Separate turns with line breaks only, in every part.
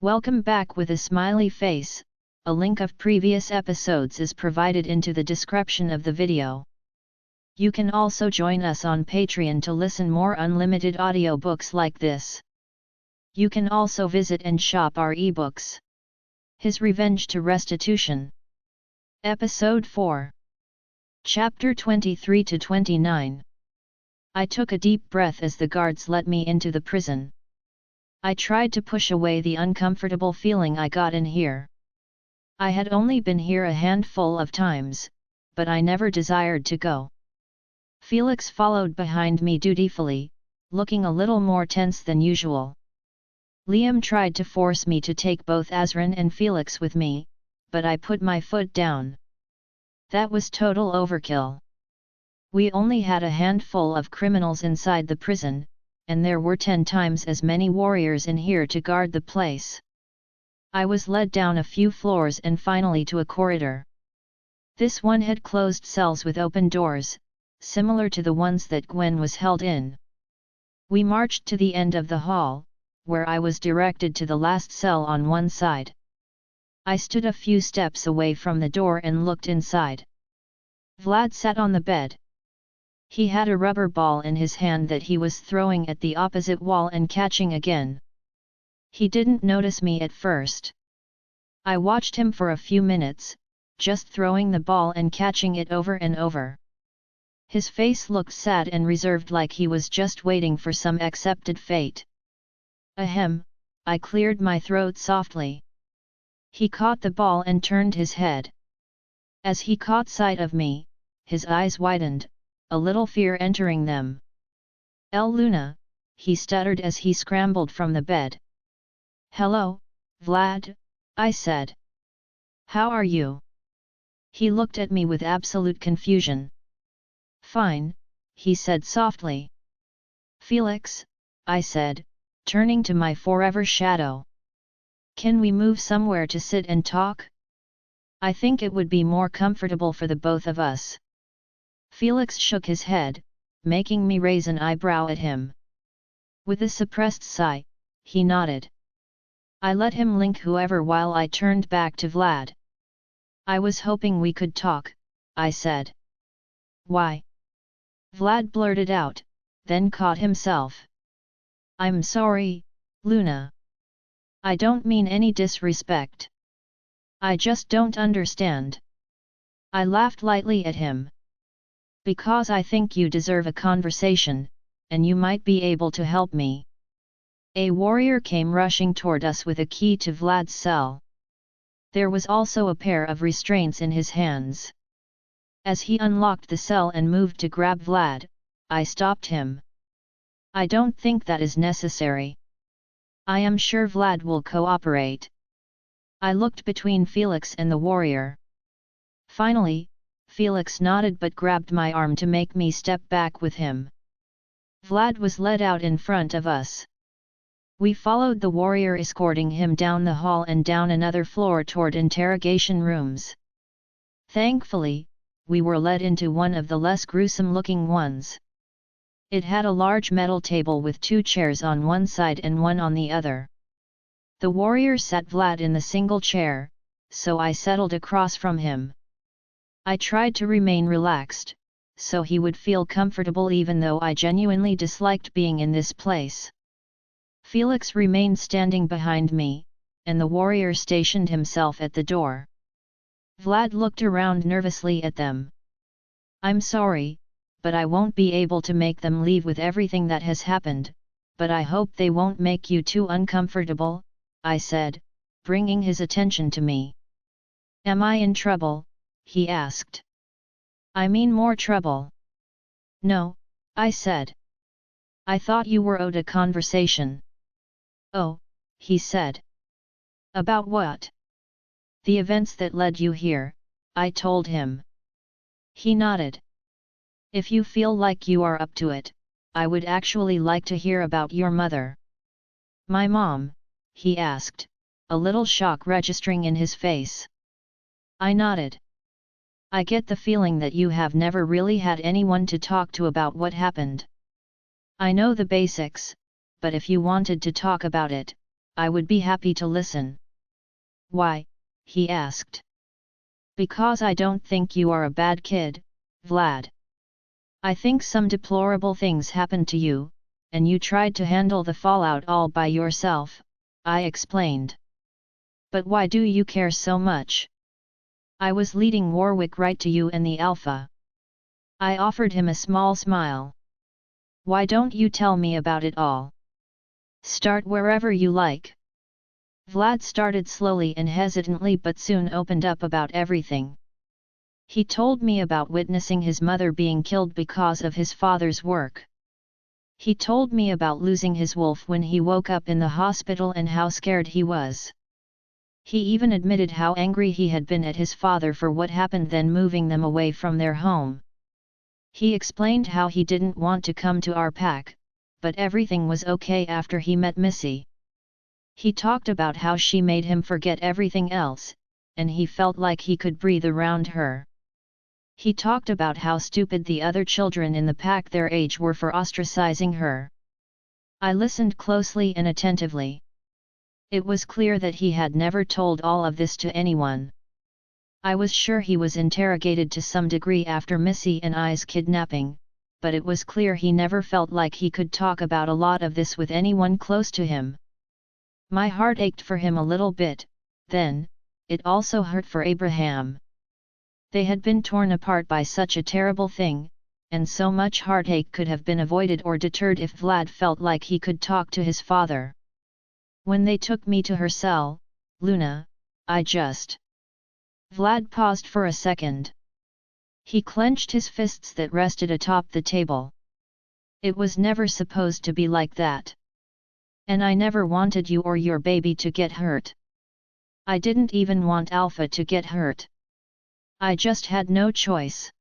Welcome back with a smiley face. A link of previous episodes is provided into the description of the video. You can also join us on Patreon to listen more unlimited audiobooks like this. You can also visit and shop our ebooks. His Revenge to Restitution. Episode 4. Chapter 23 to 29. I took a deep breath as the guards let me into the prison. I tried to push away the uncomfortable feeling I got in here. I had only been here a handful of times, but I never desired to go. Felix followed behind me dutifully, looking a little more tense than usual. Liam tried to force me to take both Azrin and Felix with me, but I put my foot down. That was total overkill. We only had a handful of criminals inside the prison, and there were 10 times as many warriors in here to guard the place. I was led down a few floors and finally to a corridor. This one had closed cells with open doors, similar to the ones that Gwen was held in. We marched to the end of the hall, where I was directed to the last cell on one side. I stood a few steps away from the door and looked inside. Vlad sat on the bed. He had a rubber ball in his hand that he was throwing at the opposite wall and catching again. He didn't notice me at first. I watched him for a few minutes, just throwing the ball and catching it over and over. His face looked sad and reserved, like he was just waiting for some accepted fate. Ahem, I cleared my throat softly. He caught the ball and turned his head. As he caught sight of me, his eyes widened, a little fear entering them. "El Luna," he stuttered as he scrambled from the bed. "Hello, Vlad," I said. "How are you?" He looked at me with absolute confusion. "Fine," he said softly. "Felix," I said, turning to my forever shadow. "Can we move somewhere to sit and talk? I think it would be more comfortable for the both of us." Felix shook his head, making me raise an eyebrow at him. With a suppressed sigh, he nodded. I let him link whoever while I turned back to Vlad. "I was hoping we could talk," I said. "Why?" Vlad blurted out, then caught himself. "I'm sorry, Luna. I don't mean any disrespect. I just don't understand." I laughed lightly at him. "Because I think you deserve a conversation, and you might be able to help me." A warrior came rushing toward us with a key to Vlad's cell. There was also a pair of restraints in his hands. As he unlocked the cell and moved to grab Vlad, I stopped him. "I don't think that is necessary. I am sure Vlad will cooperate." I looked between Felix and the warrior. Finally, Felix nodded but grabbed my arm to make me step back with him. Vlad was led out in front of us. We followed the warrior, escorting him down the hall and down another floor toward interrogation rooms. Thankfully, we were led into one of the less gruesome-looking ones. It had a large metal table with 2 chairs on one side and one on the other. The warrior sat Vlad in the single chair, so I settled across from him. I tried to remain relaxed, so he would feel comfortable even though I genuinely disliked being in this place. Felix remained standing behind me, and the warrior stationed himself at the door. Vlad looked around nervously at them. "I'm sorry, but I won't be able to make them leave with everything that has happened, but I hope they won't make you too uncomfortable," I said, bringing his attention to me. "Am I in trouble?" he asked. "I mean more trouble." "No," I said. "I thought you were owed a conversation." "Oh," he said. "About what?" "The events that led you here," I told him. He nodded. "If you feel like you are up to it, I would actually like to hear about your mother." "My mom?" he asked, a little shock registering in his face. I nodded. "I get the feeling that you have never really had anyone to talk to about what happened." "I know the basics, but if you wanted to talk about it, I would be happy to listen. Why? He asked. Because I don't think you are a bad kid, Vlad. I think some deplorable things happened to you, and you tried to handle the fallout all by yourself, I explained. But why do you care so much? I was leading Warwick right to you and the Alpha. I offered him a small smile. Why don't you tell me about it all? Start wherever you like. Vlad started slowly and hesitantly but soon opened up about everything. He told me about witnessing his mother being killed because of his father's work. He told me about losing his wolf when he woke up in the hospital and how scared he was. He even admitted how angry he had been at his father for what happened, then moving them away from their home. He explained how he didn't want to come to our pack, but everything was okay after he met Missy. He talked about how she made him forget everything else, and he felt like he could breathe around her. He talked about how stupid the other children in the pack their age were for ostracizing her. I listened closely and attentively. It was clear that he had never told all of this to anyone. I was sure he was interrogated to some degree after Missy and I's kidnapping, but it was clear he never felt like he could talk about a lot of this with anyone close to him. My heart ached for him a little bit, then, it also hurt for Abraham. They had been torn apart by such a terrible thing, and so much heartache could have been avoided or deterred if Vlad felt like he could talk to his father. When they took me to her cell, Luna, I just... Vlad paused for a second. He clenched his fists that rested atop the table. It was never supposed to be like that. And I never wanted you or your baby to get hurt. I didn't even want Alpha to get hurt. I just had no choice.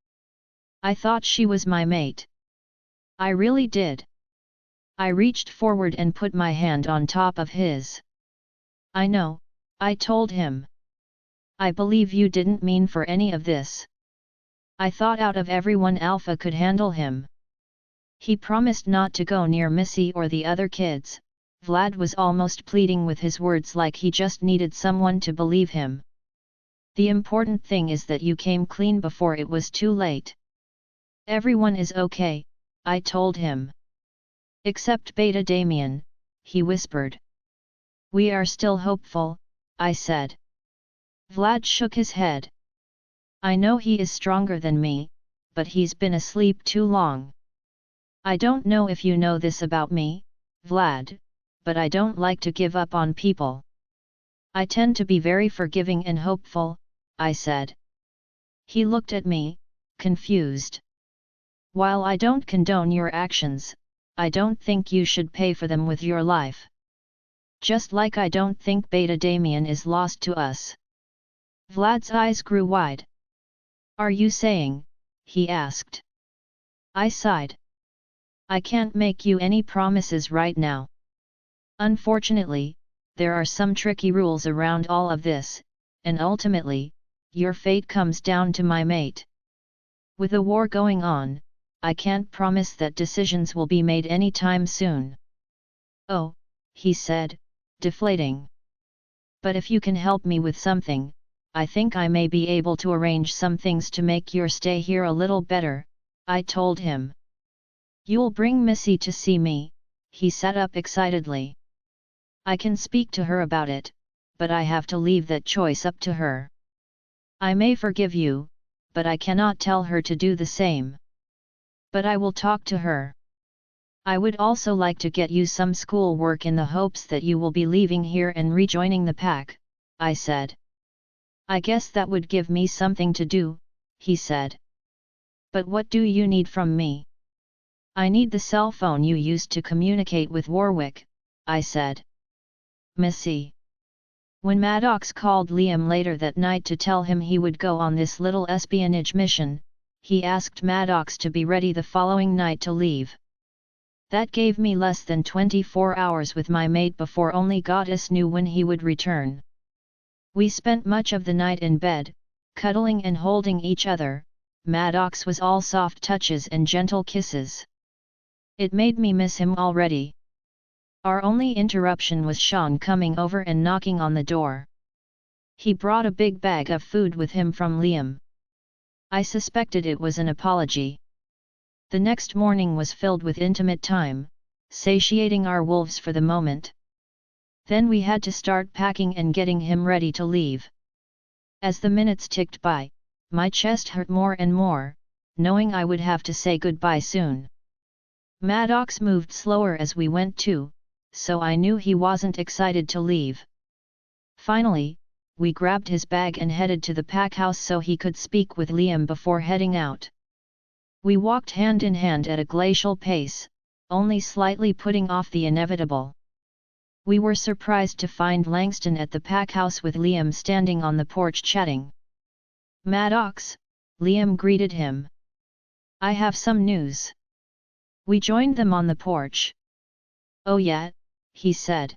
I thought she was my mate. I really did. I reached forward and put my hand on top of his. I know, I told him. I believe you didn't mean for any of this. I thought out of everyone Alpha could handle him. He promised not to go near Missy or the other kids. Vlad was almost pleading with his words like he just needed someone to believe him. The important thing is that you came clean before it was too late. Everyone is okay, I told him. Except Beta Damien, he whispered. We are still hopeful, I said. Vlad shook his head. I know he is stronger than me, but he's been asleep too long. I don't know if you know this about me, Vlad, but I don't like to give up on people. I tend to be very forgiving and hopeful, I said. He looked at me, confused. While I don't condone your actions, I don't think you should pay for them with your life. Just like I don't think Beta Damien is lost to us. Vlad's eyes grew wide. Are you saying? He asked. I sighed. I can't make you any promises right now. Unfortunately, there are some tricky rules around all of this, and ultimately, your fate comes down to my mate. With a war going on, I can't promise that decisions will be made anytime soon. Oh, he said, deflating. But if you can help me with something, I think I may be able to arrange some things to make your stay here a little better, I told him. You'll bring Missy to see me, he sat up excitedly. I can speak to her about it, but I have to leave that choice up to her. I may forgive you, but I cannot tell her to do the same. But I will talk to her. I would also like to get you some school work in the hopes that you will be leaving here and rejoining the pack, I said. I guess that would give me something to do, he said. But what do you need from me? I need the cell phone you used to communicate with Warwick, I said. Missy. When Maddox called Liam later that night to tell him he would go on this little espionage mission, he asked Maddox to be ready the following night to leave. That gave me less than 24 hours with my mate before only Goddess knew when he would return. We spent much of the night in bed, cuddling and holding each other. Maddox was all soft touches and gentle kisses. It made me miss him already. Our only interruption was Sean coming over and knocking on the door. He brought a big bag of food with him from Liam. I suspected it was an apology. The next morning was filled with intimate time, satiating our wolves for the moment. Then we had to start packing and getting him ready to leave. As the minutes ticked by, my chest hurt more and more, knowing I would have to say goodbye soon. Maddox moved slower as we went too, so I knew he wasn't excited to leave. Finally, we grabbed his bag and headed to the pack house so he could speak with Liam before heading out. We walked hand in hand at a glacial pace, only slightly putting off the inevitable. We were surprised to find Langston at the pack house with Liam standing on the porch chatting. "Maddox," Liam greeted him. "I have some news." We joined them on the porch. "Oh yeah," he said.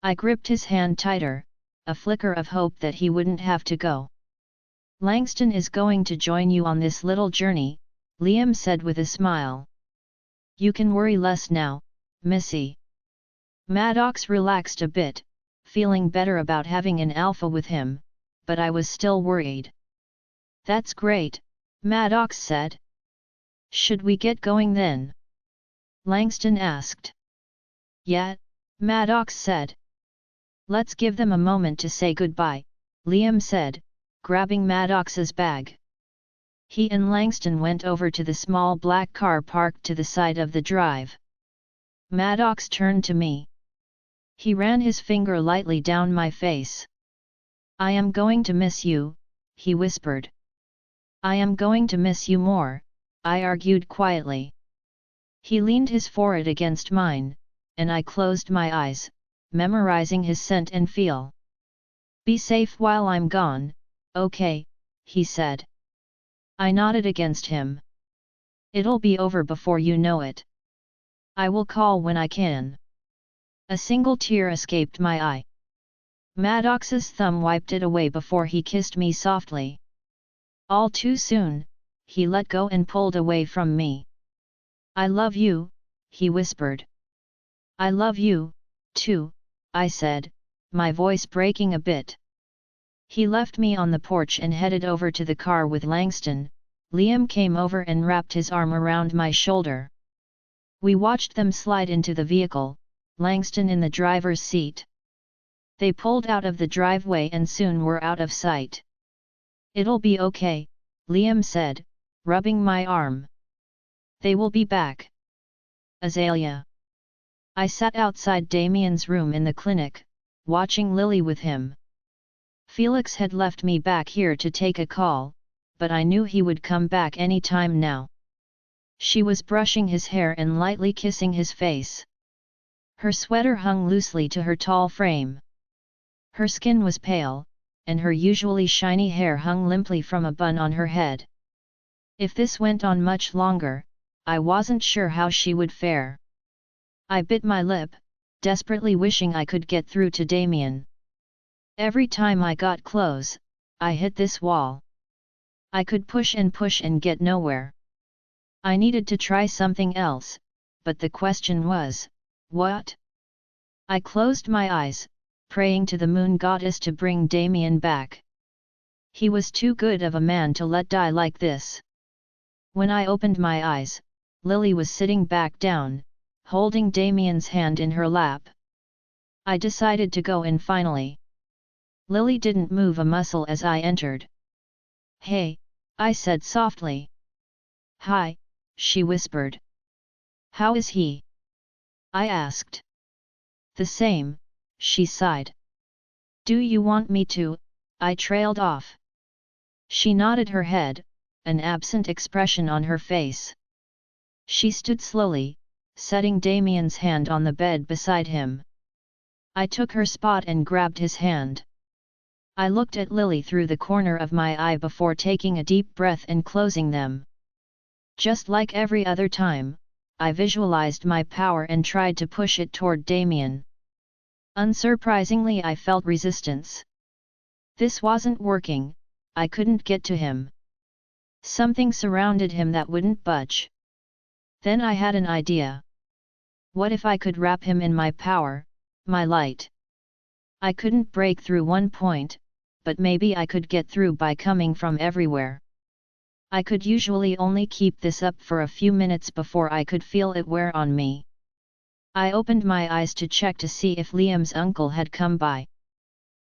I gripped his hand tighter, a flicker of hope that he wouldn't have to go. "Langston is going to join you on this little journey," Liam said with a smile. "You can worry less now, Missy." Maddox relaxed a bit, feeling better about having an alpha with him, but I was still worried. "That's great," Maddox said. "Should we get going then?" Langston asked. "Yeah," Maddox said. "Let's give them a moment to say goodbye," Liam said, grabbing Maddox's bag. He and Langston went over to the small black car parked to the side of the drive. Maddox turned to me. He ran his finger lightly down my face. "I am going to miss you," he whispered. "I am going to miss you more," I argued quietly. He leaned his forehead against mine, and I closed my eyes, memorizing his scent and feel. "Be safe while I'm gone, okay," he said. I nodded against him. "It'll be over before you know it. I will call when I can." A single tear escaped my eye. Maddox's thumb wiped it away before he kissed me softly. All too soon, he let go and pulled away from me. "I love you," he whispered. "I love you, too," I said, my voice breaking a bit. He left me on the porch and headed over to the car with Langston. Liam came over and wrapped his arm around my shoulder. We watched them slide into the vehicle, Langston in the driver's seat. They pulled out of the driveway and soon were out of sight. "It'll be okay," Liam said, rubbing my arm. "They will be back." Azalea. I sat outside Damien's room in the clinic, watching Lily with him. Felix had left me back here to take a call, but I knew he would come back any time now. She was brushing his hair and lightly kissing his face. Her sweater hung loosely to her tall frame. Her skin was pale, and her usually shiny hair hung limply from a bun on her head. If this went on much longer, I wasn't sure how she would fare. I bit my lip, desperately wishing I could get through to Damien. Every time I got close, I hit this wall. I could push and get nowhere. I needed to try something else, but the question was, what? I closed my eyes, praying to the moon goddess to bring Damien back. He was too good of a man to let die like this. When I opened my eyes, Lily was sitting back down, holding Damien's hand in her lap. I decided to go in finally. Lily didn't move a muscle as I entered. "Hey," I said softly. "Hi," she whispered. "How is he?" I asked. "The same," she sighed. "Do you want me to?" I trailed off. She nodded her head, an absent expression on her face. She stood slowly, setting Damien's hand on the bed beside him. I took her spot and grabbed his hand. I looked at Lily through the corner of my eye before taking a deep breath and closing them. Just like every other time, I visualized my power and tried to push it toward Damien. Unsurprisingly, I felt resistance. This wasn't working, I couldn't get to him. Something surrounded him that wouldn't budge. Then I had an idea. What if I could wrap him in my power, my light? I couldn't break through one point, but maybe I could get through by coming from everywhere. I could usually only keep this up for a few minutes before I could feel it wear on me. I opened my eyes to check to see if Liam's uncle had come by.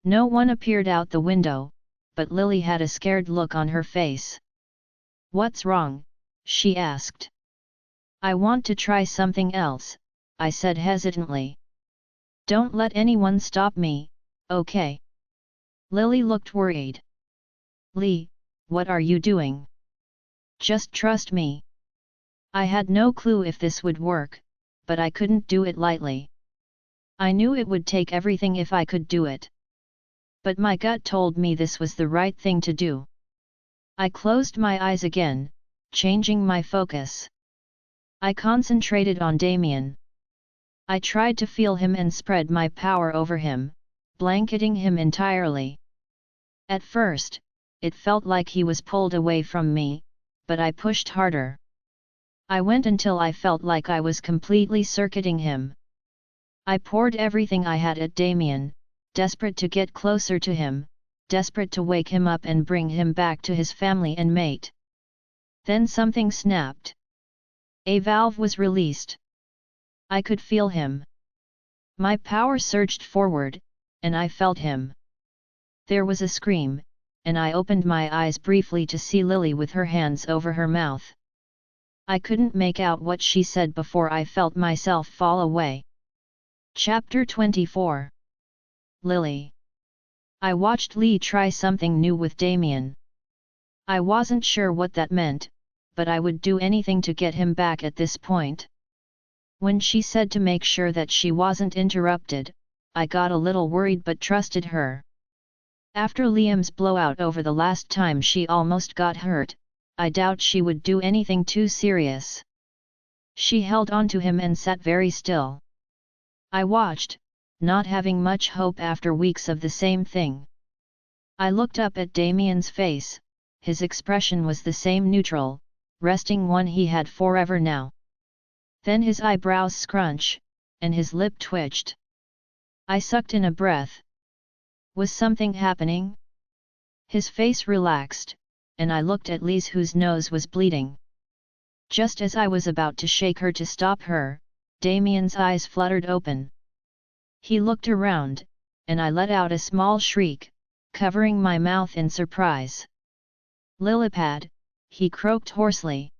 No one appeared out the window, but Lily had a scared look on her face. "What's wrong?" she asked. "I want to try something else," I said hesitantly. "Don't let anyone stop me, okay?" Lily looked worried. "Lee, what are you doing? Just trust me." I had no clue if this would work, but I couldn't do it lightly. I knew it would take everything if I could do it. But my gut told me this was the right thing to do. I closed my eyes again, changing my focus. I concentrated on Damien. I tried to feel him and spread my power over him, blanketing him entirely. At first, it felt like he was pulled away from me, but I pushed harder. I went until I felt like I was completely circuiting him. I poured everything I had at Damien, desperate to get closer to him, desperate to wake him up and bring him back to his family and mate. Then something snapped. A valve was released. I could feel him. My power surged forward, and I felt him. There was a scream, and I opened my eyes briefly to see Lily with her hands over her mouth. I couldn't make out what she said before I felt myself fall away. Chapter 24. Lily. I watched Lee try something new with Damien. I wasn't sure what that meant, but I would do anything to get him back at this point. When she said to make sure that she wasn't interrupted, I got a little worried but trusted her. After Liam's blowout over the last time she almost got hurt, I doubt she would do anything too serious. She held on to him and sat very still. I watched, not having much hope after weeks of the same thing. I looked up at Damien's face. His expression was the same neutral, resting one he had forever now. Then his eyebrows scrunch, and his lip twitched. I sucked in a breath. Was something happening? His face relaxed, and I looked at Lise whose nose was bleeding. Just as I was about to shake her to stop her, Damien's eyes fluttered open. He looked around, and I let out a small shriek, covering my mouth in surprise. "Lilipad," he croaked hoarsely.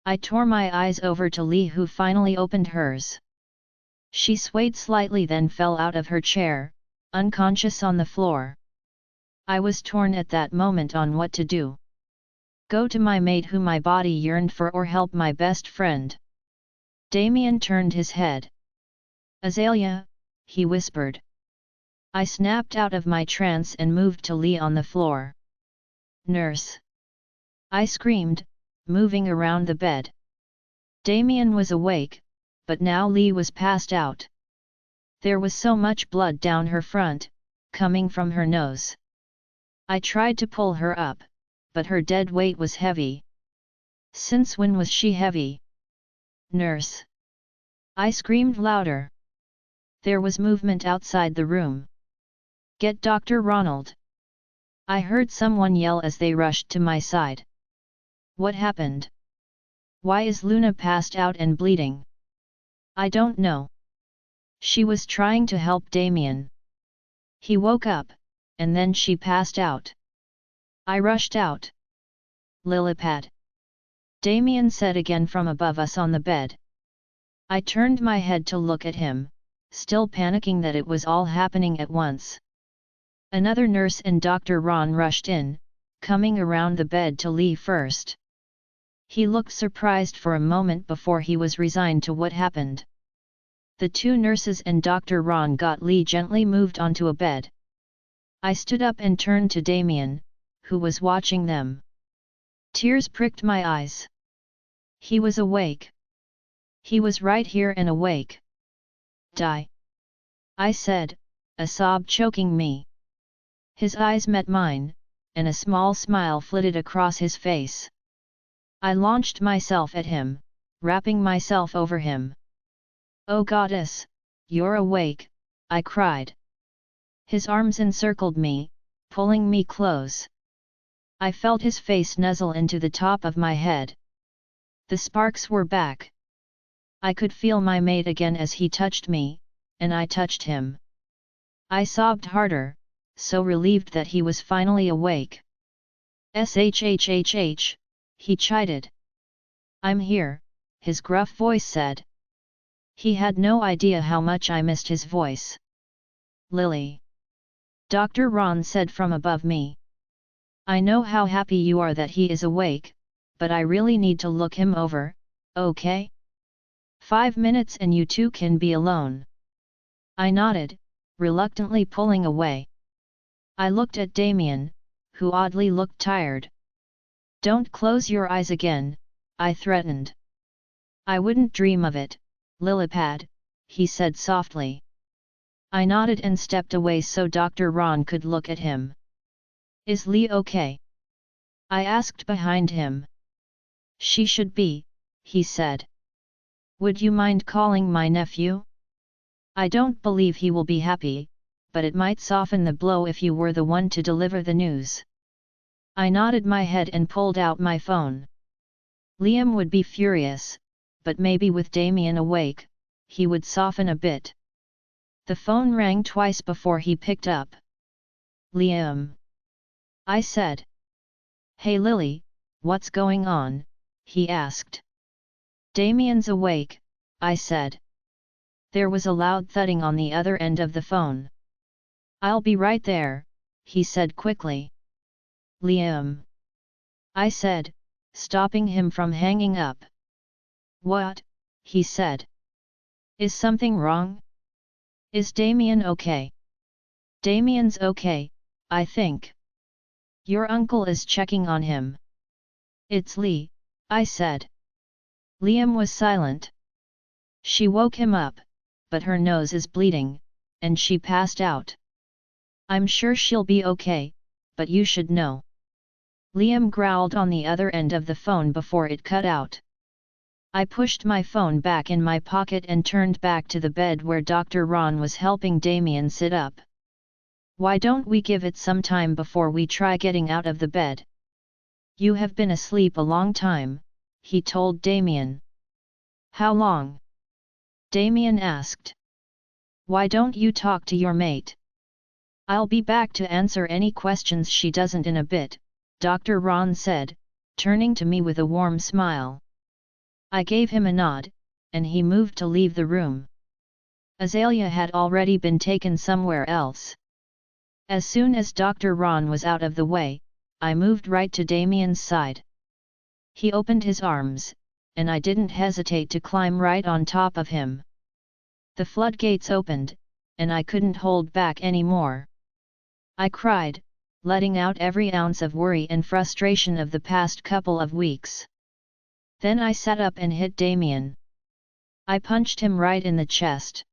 I tore my eyes over to Lee who finally opened hers. She swayed slightly then fell out of her chair, unconscious on the floor. I was torn at that moment on what to do. Go to my mate who my body yearned for or help my best friend? Damien turned his head. "Azalea," he whispered. I snapped out of my trance and moved to Lee on the floor. "Nurse!" I screamed, moving around the bed. Damien was awake, but now Lee was passed out. There was so much blood down her front, coming from her nose. I tried to pull her up, but her dead weight was heavy. Since when was she heavy? "Nurse!" I screamed louder. There was movement outside the room. "Get Dr. Ronald!" I heard someone yell as they rushed to my side. What happened? Why is Luna passed out and bleeding? I don't know. She was trying to help Damien. He woke up, and then she passed out. I rushed out. "Lilipad!" Damien said again from above us on the bed. I turned my head to look at him, still panicking that it was all happening at once. Another nurse and Dr. Ron rushed in, coming around the bed to Lee first. He looked surprised for a moment before he was resigned to what happened. The two nurses and Dr. Ron got Lee gently moved onto a bed. I stood up and turned to Damien, who was watching them. Tears pricked my eyes. He was awake. He was right here and awake. "Die!" I said, a sob choking me. His eyes met mine, and a small smile flitted across his face. I launched myself at him, wrapping myself over him. Oh goddess, you're awake, I cried. His arms encircled me, pulling me close. I felt his face nuzzle into the top of my head. The sparks were back. I could feel my mate again as he touched me, and I touched him. I sobbed harder, so relieved that he was finally awake. "Shhhh," he chided. "I'm here," his gruff voice said. He had no idea how much I missed his voice. "Lily," Dr. Ron said from above me. "I know how happy you are that he is awake, but I really need to look him over, okay? 5 minutes and you two can be alone." I nodded, reluctantly pulling away. I looked at Damien, who oddly looked tired. "Don't close your eyes again," I threatened. "I wouldn't dream of it, Lillipad," he said softly. I nodded and stepped away so Dr. Ron could look at him. "Is Lee okay?" I asked behind him. "She should be," he said. "Would you mind calling my nephew? I don't believe he will be happy, but it might soften the blow if you were the one to deliver the news." I nodded my head and pulled out my phone. Liam would be furious, but maybe with Damien awake, he would soften a bit. The phone rang twice before he picked up. "Liam," I said. "Hey Lily, what's going on?" he asked. "Damien's awake," I said. There was a loud thudding on the other end of the phone. "I'll be right there," he said quickly. "Liam," I said, stopping him from hanging up. "What?" he said. "Is something wrong? Is Damien okay?" "Damien's okay, I think. Your uncle is checking on him." "It's Lee," I said. Liam was silent. "She woke him up, but her nose is bleeding, and she passed out. I'm sure she'll be okay, but you should know." Liam growled on the other end of the phone before it cut out. I pushed my phone back in my pocket and turned back to the bed where Dr. Ron was helping Damien sit up. "Why don't we give it some time before we try getting out of the bed? You have been asleep a long time," he told Damien. "How long?" Damien asked. "Why don't you talk to your mate? I'll be back to answer any questions she doesn't in a bit," Dr. Ron said, turning to me with a warm smile. I gave him a nod, and he moved to leave the room. Azalea had already been taken somewhere else. As soon as Dr. Ron was out of the way, I moved right to Damien's side. He opened his arms, and I didn't hesitate to climb right on top of him. The floodgates opened, and I couldn't hold back anymore. I cried, letting out every ounce of worry and frustration of the past couple of weeks. Then I sat up and hit Damien. I punched him right in the chest.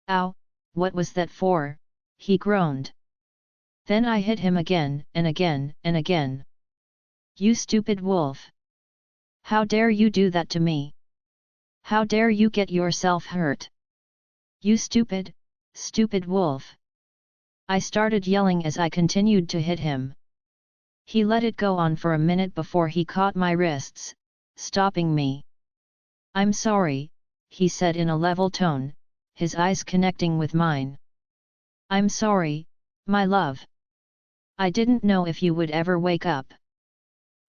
"Ow, what was that for?" he groaned. Then I hit him again and again and again. "You stupid wolf! How dare you do that to me? How dare you get yourself hurt? You stupid, stupid wolf!" I started yelling as I continued to hit him. He let it go on for a minute before he caught my wrists, stopping me. "I'm sorry," he said in a level tone, his eyes connecting with mine. "I'm sorry, my love. I didn't know if you would ever wake up."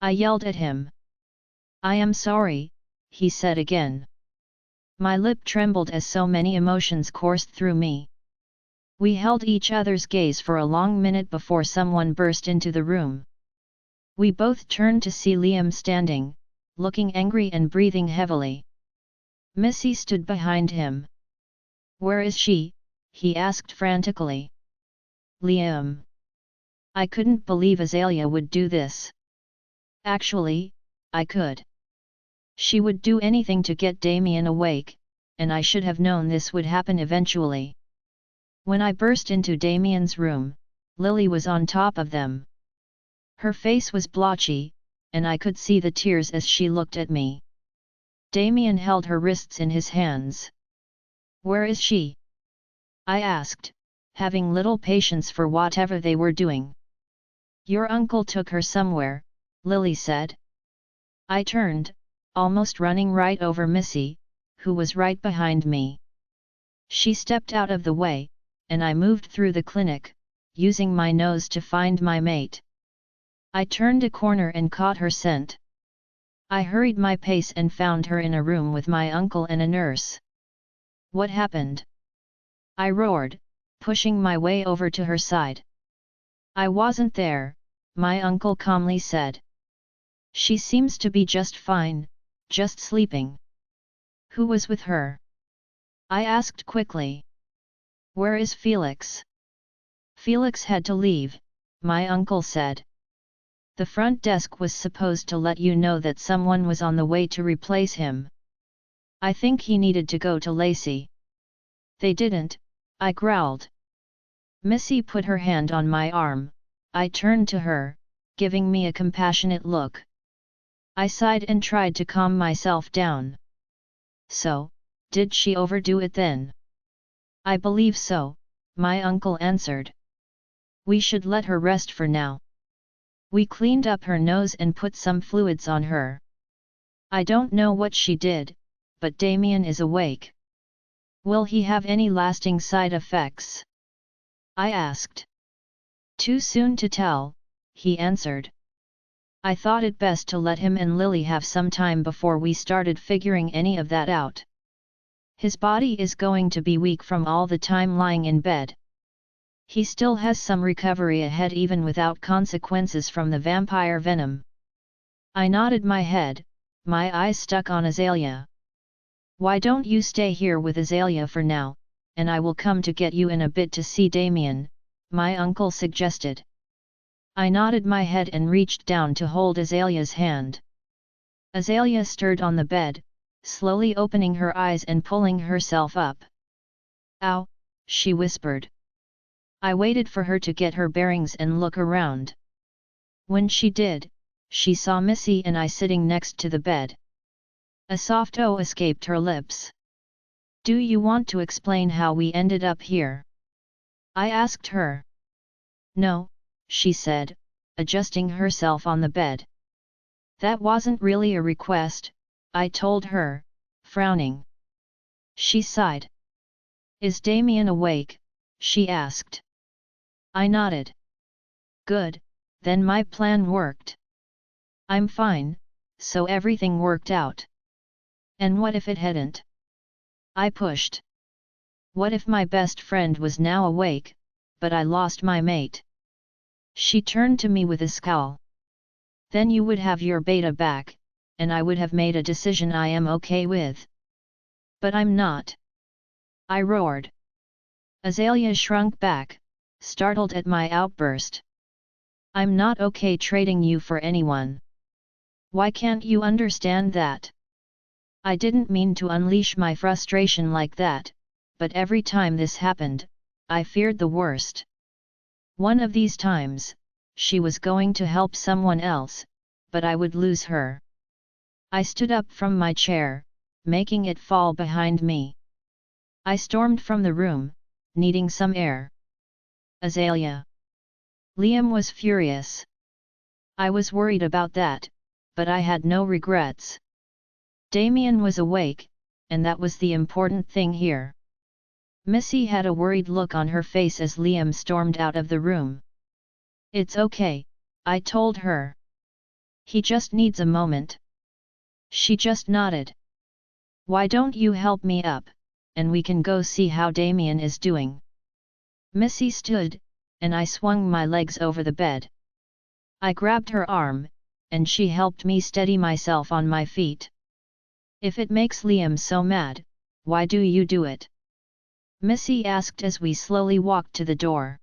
I yelled at him. "I am sorry," he said again. My lip trembled as so many emotions coursed through me. We held each other's gaze for a long minute before someone burst into the room. We both turned to see Liam standing, looking angry and breathing heavily. Missy stood behind him. "Where is she?" he asked frantically. "Liam." I couldn't believe Azalea would do this. Actually, I could. She would do anything to get Damien awake, and I should have known this would happen eventually. When I burst into Damien's room, Lily was on top of them. Her face was blotchy, and I could see the tears as she looked at me. Damien held her wrists in his hands. Where is she? I asked, having little patience for whatever they were doing. Your uncle took her somewhere, Lily said. I turned, almost running right over Missy, who was right behind me. She stepped out of the way, and I moved through the clinic, using my nose to find my mate. I turned a corner and caught her scent. I hurried my pace and found her in a room with my uncle and a nurse. What happened? I roared, pushing my way over to her side. I wasn't there, my uncle calmly said. She seems to be just fine, just sleeping. Who was with her? I asked quickly. Where is Felix? Felix had to leave, my uncle said. The front desk was supposed to let you know that someone was on the way to replace him. I think he needed to go to Lacey. They didn't, I growled. Missy put her hand on my arm. I turned to her, giving me a compassionate look. I sighed and tried to calm myself down. So, did she overdo it then? I believe so, my uncle answered. We should let her rest for now. We cleaned up her nose and put some fluids on her. I don't know what she did, but Damien is awake. Will he have any lasting side effects? I asked. Too soon to tell, he answered. I thought it best to let him and Lily have some time before we started figuring any of that out. His body is going to be weak from all the time lying in bed. He still has some recovery ahead even without consequences from the vampire venom. I nodded my head, my eyes stuck on Azalea. Why don't you stay here with Azalea for now, and I will come to get you in a bit to see Damien, my uncle suggested. I nodded my head and reached down to hold Azalea's hand. Azalea stirred on the bed, slowly opening her eyes and pulling herself up. Ow, she whispered. I waited for her to get her bearings and look around. When she did, she saw Missy and I sitting next to the bed. A soft "oh" escaped her lips. Do you want to explain how we ended up here? I asked her. No, she said, adjusting herself on the bed. That wasn't really a request, I told her, frowning. She sighed. Is Damien awake? She asked. I nodded. Good, then my plan worked. I'm fine, so everything worked out. And what if it hadn't? I pushed. What if my best friend was now awake, but I lost my mate? She turned to me with a scowl. Then you would have your beta back, and I would have made a decision I am okay with. But I'm not. I roared. Azalea shrunk back, startled at my outburst. I'm not okay trading you for anyone. Why can't you understand that? I didn't mean to unleash my frustration like that, but every time this happened, I feared the worst. One of these times, she was going to help someone else, but I would lose her. I stood up from my chair, making it fall behind me. I stormed from the room, needing some air. Azalea. Liam was furious. I was worried about that, but I had no regrets. Damien was awake, and that was the important thing here. Missy had a worried look on her face as Liam stormed out of the room. It's okay, I told her. He just needs a moment. She just nodded. Why don't you help me up, and we can go see how Damien is doing? Missy stood, and I swung my legs over the bed. I grabbed her arm, and she helped me steady myself on my feet. If it makes Liam so mad, why do you do it? Missy asked as we slowly walked to the door.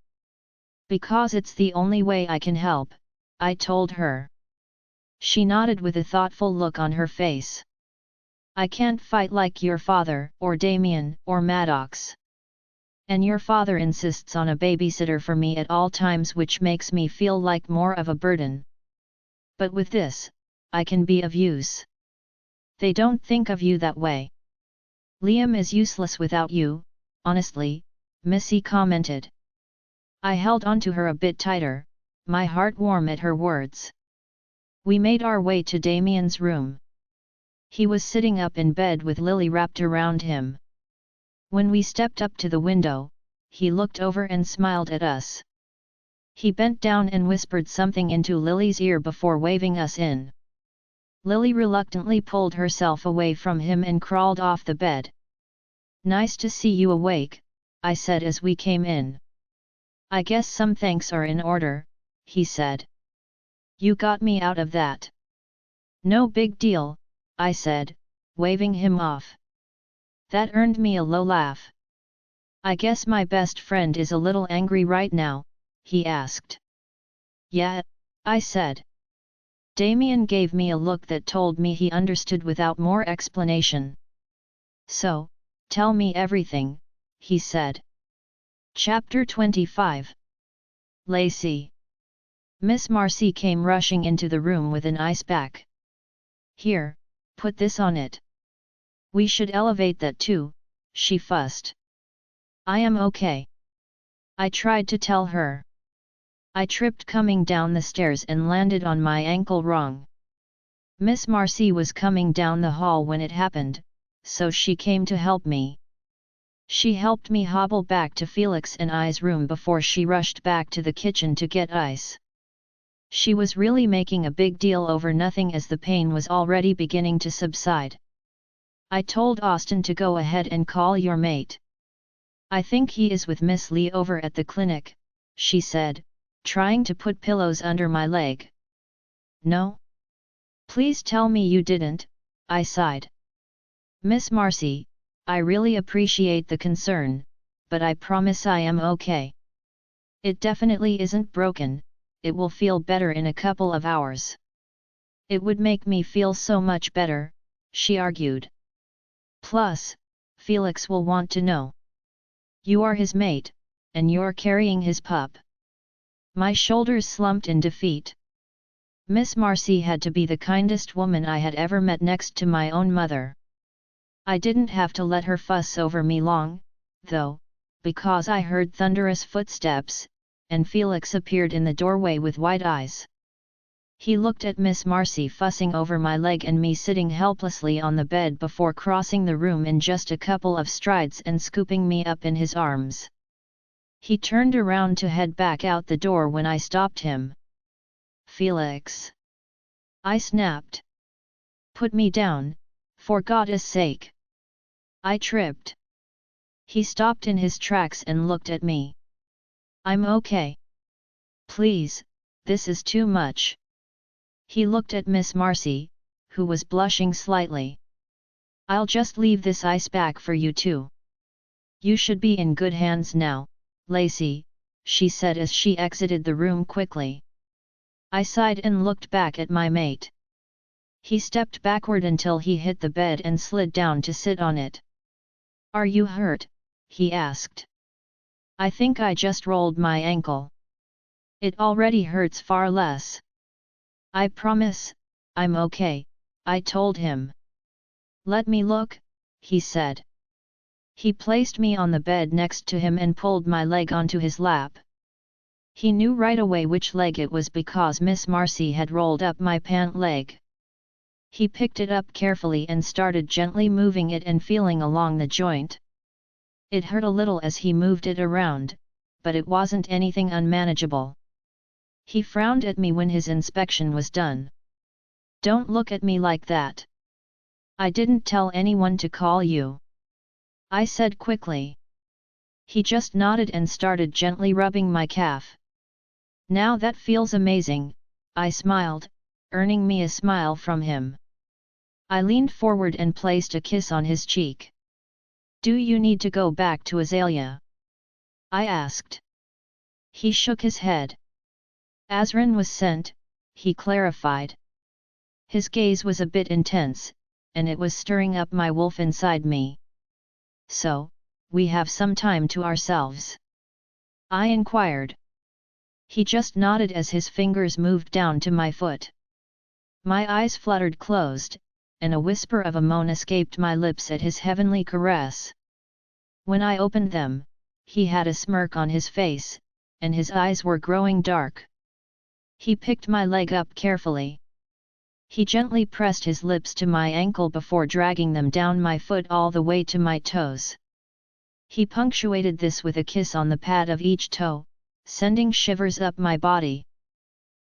Because it's the only way I can help, I told her. She nodded with a thoughtful look on her face. I can't fight like your father, or Damien, or Maddox. And your father insists on a babysitter for me at all times, which makes me feel like more of a burden. But with this, I can be of use. They don't think of you that way. Liam is useless without you, honestly, Missy commented. I held onto her a bit tighter, my heart warm at her words. We made our way to Damien's room. He was sitting up in bed with Lily wrapped around him. When we stepped up to the window, he looked over and smiled at us. He bent down and whispered something into Lily's ear before waving us in. Lily reluctantly pulled herself away from him and crawled off the bed. Nice to see you awake, I said as we came in. I guess some thanks are in order, he said. You got me out of that. No big deal, I said, waving him off. That earned me a low laugh. I guess my best friend is a little angry right now, he asked. Yeah, I said. Damien gave me a look that told me he understood without more explanation. So, tell me everything, he said. Chapter 25. Lacey. Miss Marcy came rushing into the room with an ice pack. Here, put this on it. We should elevate that too, she fussed. I am okay. I tried to tell her. I tripped coming down the stairs and landed on my ankle wrong. Miss Marcy was coming down the hall when it happened, so she came to help me. She helped me hobble back to Felix and I's room before she rushed back to the kitchen to get ice. She was really making a big deal over nothing as the pain was already beginning to subside. I told Austin to go ahead and call your mate. I think he is with Miss Lee over at the clinic, she said, trying to put pillows under my leg. No? Please tell me you didn't, I sighed. Miss Marcy, I really appreciate the concern, but I promise I am okay. It definitely isn't broken, it will feel better in a couple of hours. It would make me feel so much better, she argued. Plus, Felix will want to know. You are his mate, and you're carrying his pup. My shoulders slumped in defeat. Miss Marcy had to be the kindest woman I had ever met next to my own mother. I didn't have to let her fuss over me long, though, because I heard thunderous footsteps, and Felix appeared in the doorway with wide eyes. He looked at Miss Marcy fussing over my leg and me sitting helplessly on the bed before crossing the room in just a couple of strides and scooping me up in his arms. He turned around to head back out the door when I stopped him. Felix! I snapped. Put me down, for God's sake! I tripped. He stopped in his tracks and looked at me. I'm okay. Please, this is too much. He looked at Miss Marcy, who was blushing slightly. I'll just leave this ice pack for you too. You should be in good hands now, Lacey, she said as she exited the room quickly. I sighed and looked back at my mate. He stepped backward until he hit the bed and slid down to sit on it. Are you hurt? He asked. I think I just rolled my ankle. It already hurts far less. I promise, I'm okay, I told him. Let me look, he said. He placed me on the bed next to him and pulled my leg onto his lap. He knew right away which leg it was because Miss Marcy had rolled up my pant leg. He picked it up carefully and started gently moving it and feeling along the joint. It hurt a little as he moved it around, but it wasn't anything unmanageable. He frowned at me when his inspection was done. Don't look at me like that. I didn't tell anyone to call you. I said quickly. He just nodded and started gently rubbing my calf. Now that feels amazing, I smiled, earning me a smile from him. I leaned forward and placed a kiss on his cheek. Do you need to go back to Azalea? I asked. He shook his head. Azrin was sent, he clarified. His gaze was a bit intense, and it was stirring up my wolf inside me. So, we have some time to ourselves? I inquired. He just nodded as his fingers moved down to my foot. My eyes fluttered closed, and a whisper of a moan escaped my lips at his heavenly caress. When I opened them, he had a smirk on his face, and his eyes were growing dark. He picked my leg up carefully. He gently pressed his lips to my ankle before dragging them down my foot all the way to my toes. He punctuated this with a kiss on the pad of each toe, sending shivers up my body.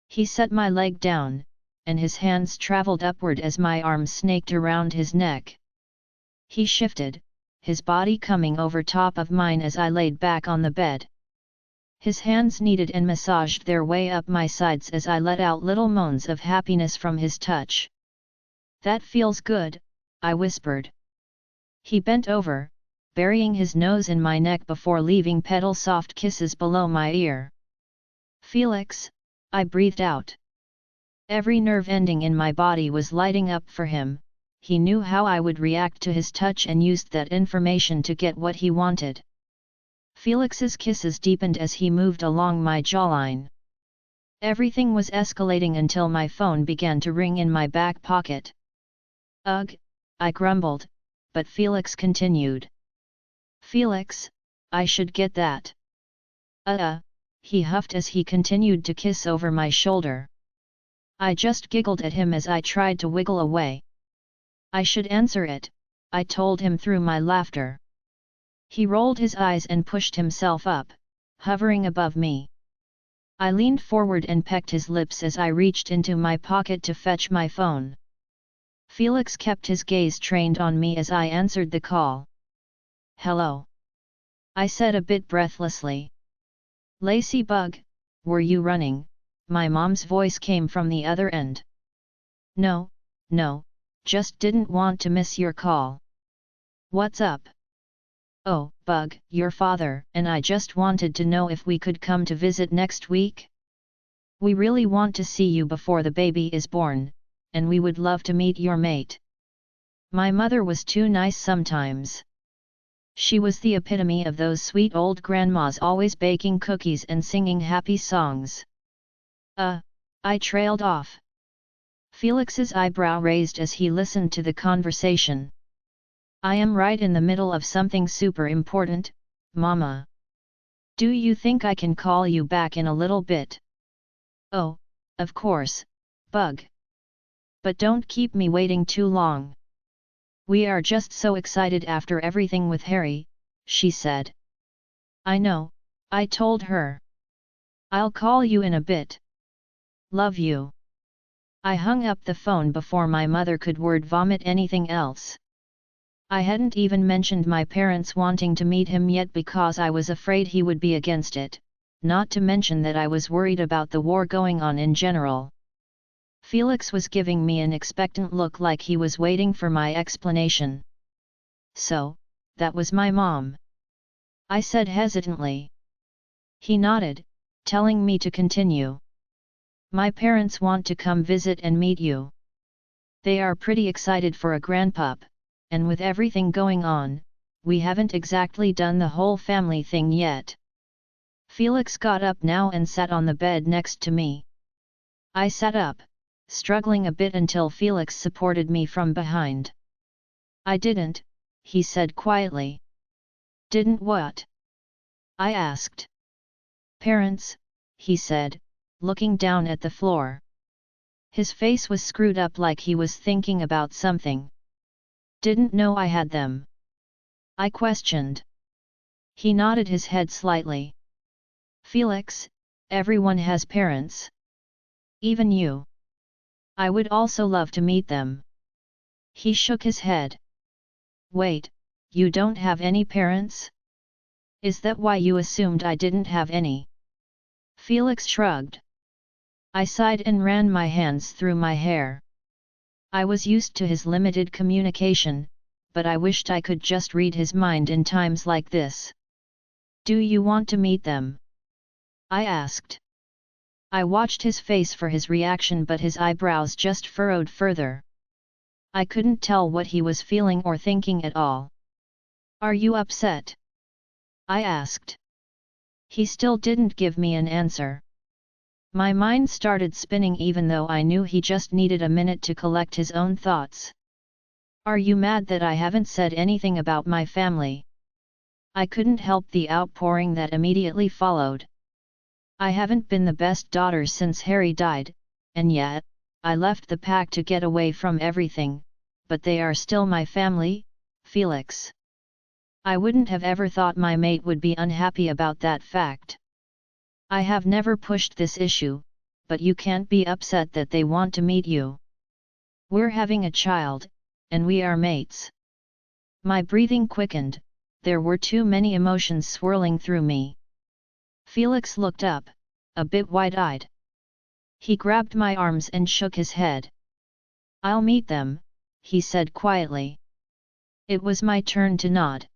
He set my leg down, and his hands traveled upward as my arms snaked around his neck. He shifted, his body coming over top of mine as I laid back on the bed. His hands kneaded and massaged their way up my sides as I let out little moans of happiness from his touch. "That feels good," I whispered. He bent over, burying his nose in my neck before leaving petal-soft kisses below my ear. "Felix," I breathed out. Every nerve ending in my body was lighting up for him. He knew how I would react to his touch and used that information to get what he wanted. Felix's kisses deepened as he moved along my jawline. Everything was escalating until my phone began to ring in my back pocket. "Ugh," I grumbled, but Felix continued. "Felix, I should get that." He huffed as he continued to kiss over my shoulder. I just giggled at him as I tried to wiggle away. "I should answer it," I told him through my laughter. He rolled his eyes and pushed himself up, hovering above me. I leaned forward and pecked his lips as I reached into my pocket to fetch my phone. Felix kept his gaze trained on me as I answered the call. "Hello," I said a bit breathlessly. "Lacy Bug, were you running?" My mom's voice came from the other end. No, just didn't want to miss your call." "What's up?" "Oh, Bug, your father and I just wanted to know if we could come to visit next week. We really want to see you before the baby is born, and we would love to meet your mate." My mother was too nice sometimes. She was the epitome of those sweet old grandmas always baking cookies and singing happy songs. I trailed off. Felix's eyebrow raised as he listened to the conversation. "I am right in the middle of something super important, Mama. Do you think I can call you back in a little bit?" "Oh, of course, Bug. But don't keep me waiting too long. We are just so excited after everything with Harry," she said. "I know," I told her. "I'll call you in a bit. Love you." I hung up the phone before my mother could word vomit anything else. I hadn't even mentioned my parents wanting to meet him yet because I was afraid he would be against it, not to mention that I was worried about the war going on in general. Felix was giving me an expectant look like he was waiting for my explanation. "So, that was my mom?" I said hesitantly. He nodded, telling me to continue. "My parents want to come visit and meet you. They are pretty excited for a grandpup, and with everything going on, we haven't exactly done the whole family thing yet." Felix got up now and sat on the bed next to me. I sat up, struggling a bit until Felix supported me from behind. "I didn't," he said quietly. "Didn't what?" I asked. "Parents," he said, looking down at the floor. His face was screwed up like he was thinking about something. "Didn't know I had them?" I questioned. He nodded his head slightly. "Felix, everyone has parents. Even you. I would also love to meet them." He shook his head. "Wait, you don't have any parents? Is that why you assumed I didn't have any?" Felix shrugged. I sighed and ran my hands through my hair. I was used to his limited communication, but I wished I could just read his mind in times like this. "Do you want to meet them?" I asked. I watched his face for his reaction, but his eyebrows just furrowed further. I couldn't tell what he was feeling or thinking at all. "Are you upset?" I asked. He still didn't give me an answer. My mind started spinning even though I knew he just needed a minute to collect his own thoughts. Are you mad that I haven't said anything about my family? I couldn't help the outpouring that immediately followed. I haven't been the best daughter since Harry died, and yet, I left the pack to get away from everything, but they are still my family, Felix. I wouldn't have ever thought my mate would be unhappy about that fact. I have never pushed this issue, but you can't be upset that they want to meet you. We're having a child, and we are mates. My breathing quickened, there were too many emotions swirling through me. Felix looked up, a bit wide-eyed. He grabbed my arms and shook his head. I'll meet them, he said quietly. It was my turn to nod.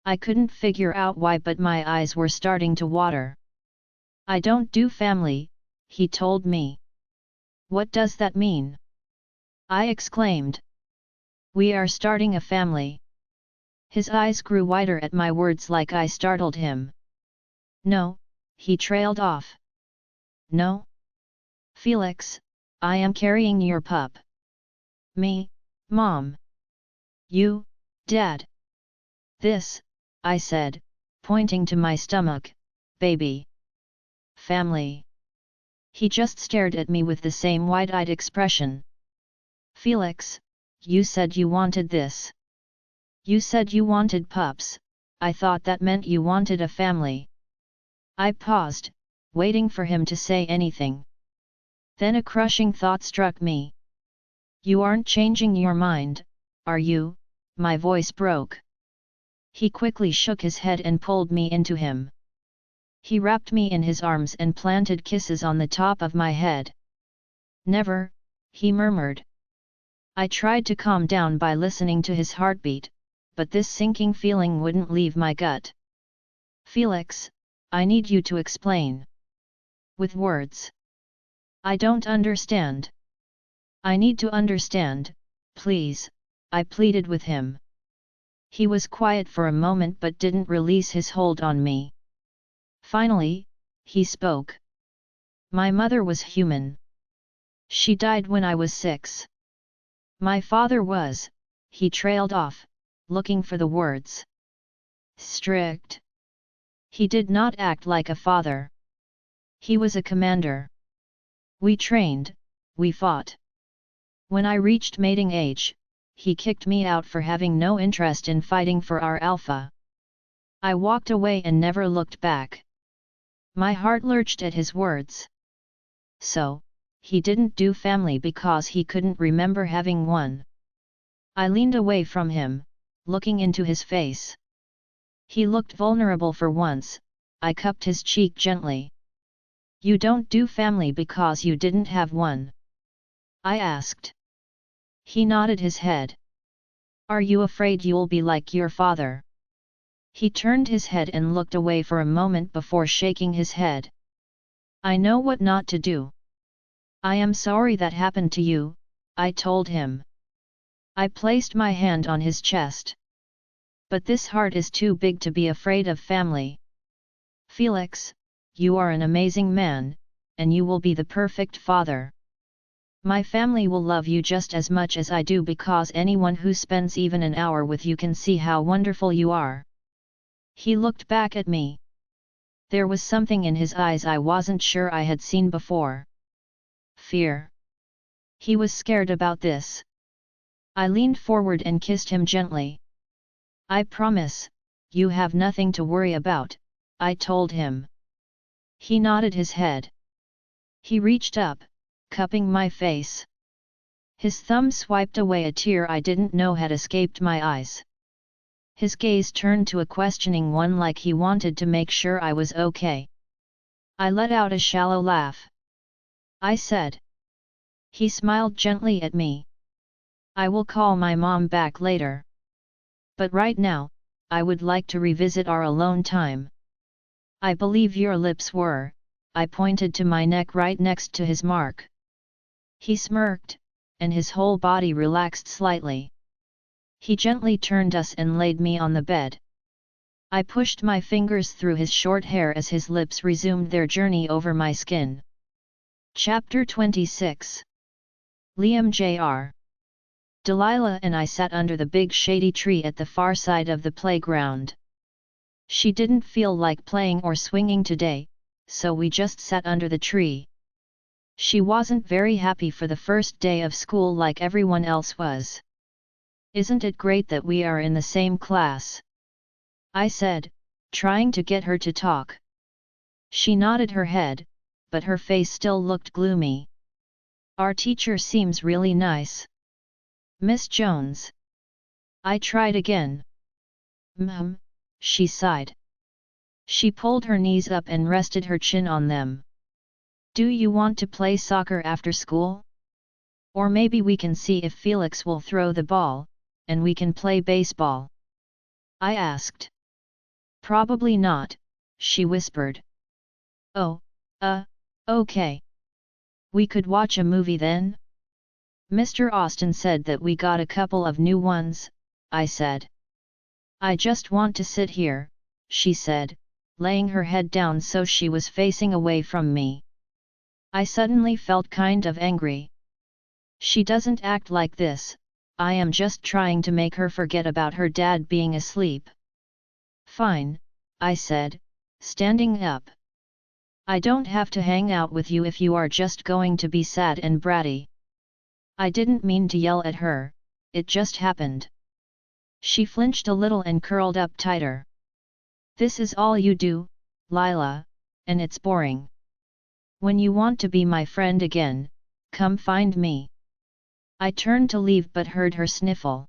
I couldn't figure out why, but my eyes were starting to water. I don't do family, he told me. What does that mean? I exclaimed. We are starting a family. His eyes grew wider at my words like I startled him. No, he trailed off. No? Felix, I am carrying your pup. Me, Mom. You, Dad. This, I said, pointing to my stomach, baby. Family. He just stared at me with the same wide-eyed expression. Felix, you said you wanted this. You said you wanted pups, I thought that meant you wanted a family. I paused, waiting for him to say anything. Then a crushing thought struck me. You aren't changing your mind, are you? My voice broke. He quickly shook his head and pulled me into him. He wrapped me in his arms and planted kisses on the top of my head. Never, he murmured. I tried to calm down by listening to his heartbeat, but this sinking feeling wouldn't leave my gut. Felix, I need you to explain. With words. I don't understand. I need to understand, please, I pleaded with him. He was quiet for a moment but didn't release his hold on me. Finally, he spoke. My mother was human. She died when I was 6. My father was, he trailed off, looking for the words. Strict. He did not act like a father. He was a commander. We trained, we fought. When I reached mating age, he kicked me out for having no interest in fighting for our alpha. I walked away and never looked back. My heart lurched at his words. So, he didn't do family because he couldn't remember having one. I leaned away from him, looking into his face. He looked vulnerable for once. I cupped his cheek gently. You don't do family because you didn't have one? I asked. He nodded his head. Are you afraid you'll be like your father? He turned his head and looked away for a moment before shaking his head. I know what not to do. I am sorry that happened to you, I told him. I placed my hand on his chest. But this heart is too big to be afraid of family. Felix, you are an amazing man, and you will be the perfect father. My family will love you just as much as I do because anyone who spends even an hour with you can see how wonderful you are. He looked back at me. There was something in his eyes I wasn't sure I had seen before. Fear. He was scared about this. I leaned forward and kissed him gently. I promise, you have nothing to worry about, I told him. He nodded his head. He reached up, cupping my face. His thumb swiped away a tear I didn't know had escaped my eyes. His gaze turned to a questioning one like he wanted to make sure I was okay. I let out a shallow laugh. I said. He smiled gently at me. I will call my mom back later. But right now, I would like to revisit our alone time. I believe your lips were, I pointed to my neck right next to his mark. He smirked, and his whole body relaxed slightly. He gently turned us and laid me on the bed. I pushed my fingers through his short hair as his lips resumed their journey over my skin. Chapter 26. Liam Jr. Delilah and I sat under the big shady tree at the far side of the playground. She didn't feel like playing or swinging today, so we just sat under the tree. She wasn't very happy for the first day of school like everyone else was. "Isn't it great that we are in the same class?" I said, trying to get her to talk. She nodded her head, but her face still looked gloomy. "Our teacher seems really nice. Miss Jones." I tried again. She sighed. She pulled her knees up and rested her chin on them. "Do you want to play soccer after school? Or maybe we can see if Felix will throw the ball, and we can play baseball?" I asked. "Probably not," she whispered. "Oh, okay. We could watch a movie then?" "Mr. Austin said that we got a couple of new ones," I said. "I just want to sit here," she said, laying her head down so she was facing away from me. I suddenly felt kind of angry. She doesn't act like this, I am just trying to make her forget about her dad being asleep. "Fine," I said, standing up. "I don't have to hang out with you if you are just going to be sad and bratty." I didn't mean to yell at her, it just happened. She flinched a little and curled up tighter. "This is all you do, Lila, and it's boring. When you want to be my friend again, come find me." I turned to leave but heard her sniffle.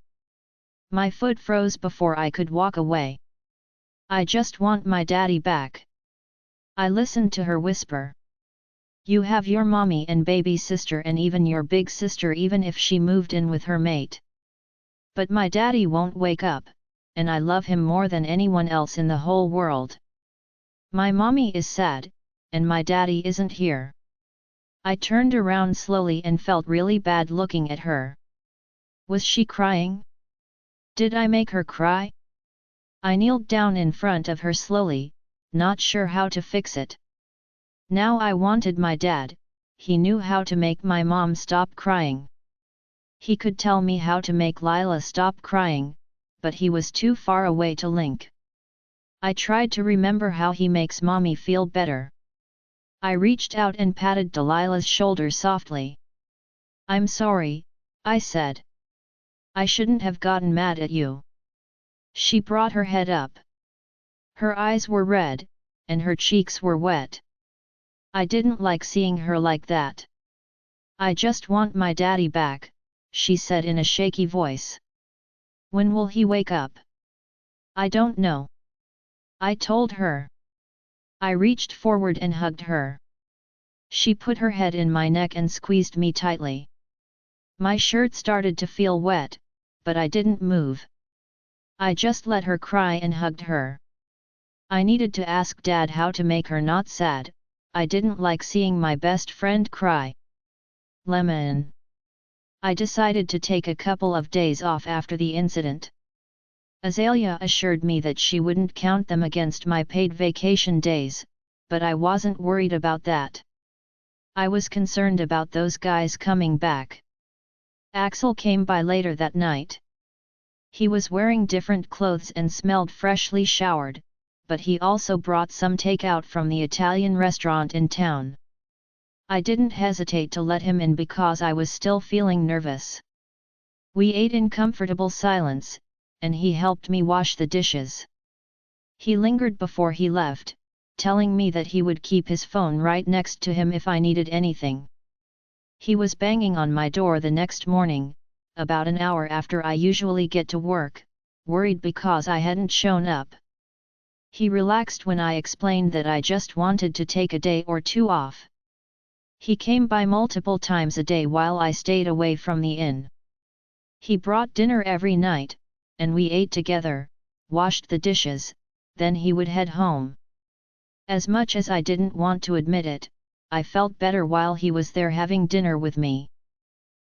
My foot froze before I could walk away. "I just want my daddy back." I listened to her whisper. "You have your mommy and baby sister and even your big sister even if she moved in with her mate. But my daddy won't wake up, and I love him more than anyone else in the whole world. My mommy is sad, and my daddy isn't here." I turned around slowly and felt really bad looking at her. Was she crying? Did I make her cry? I kneeled down in front of her slowly, not sure how to fix it. Now I wanted my dad, he knew how to make my mom stop crying. He could tell me how to make Lila stop crying, but he was too far away to link. I tried to remember how he makes mommy feel better. I reached out and patted Delilah's shoulder softly. "I'm sorry," I said. "I shouldn't have gotten mad at you." She brought her head up. Her eyes were red, and her cheeks were wet. I didn't like seeing her like that. "I just want my daddy back," she said in a shaky voice. "When will he wake up?" "I don't know," I told her. I reached forward and hugged her. She put her head in my neck and squeezed me tightly. My shirt started to feel wet, but I didn't move. I just let her cry and hugged her. I needed to ask Dad how to make her not sad, I didn't like seeing my best friend cry. Lemon. I decided to take a couple of days off after the incident. Azalea assured me that she wouldn't count them against my paid vacation days, but I wasn't worried about that. I was concerned about those guys coming back. Axel came by later that night. He was wearing different clothes and smelled freshly showered, but he also brought some takeout from the Italian restaurant in town. I didn't hesitate to let him in because I was still feeling nervous. We ate in comfortable silence, and he helped me wash the dishes. He lingered before he left, telling me that he would keep his phone right next to him if I needed anything. He was banging on my door the next morning, about an hour after I usually get to work, worried because I hadn't shown up. He relaxed when I explained that I just wanted to take a day or two off. He came by multiple times a day while I stayed away from the inn. He brought dinner every night, and we ate together, washed the dishes, then he would head home. As much as I didn't want to admit it, I felt better while he was there having dinner with me.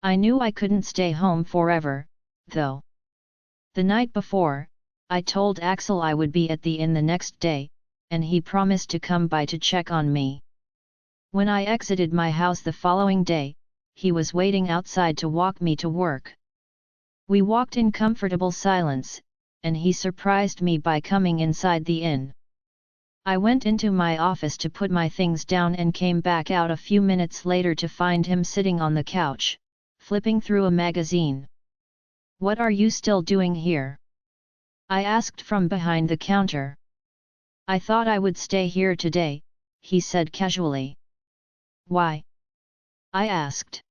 I knew I couldn't stay home forever, though. The night before, I told Axel I would be at the inn the next day, and he promised to come by to check on me. When I exited my house the following day, he was waiting outside to walk me to work. We walked in comfortable silence, and he surprised me by coming inside the inn. I went into my office to put my things down and came back out a few minutes later to find him sitting on the couch, flipping through a magazine. "What are you still doing here?" I asked from behind the counter. "I thought I would stay here today," he said casually. "Why?" I asked.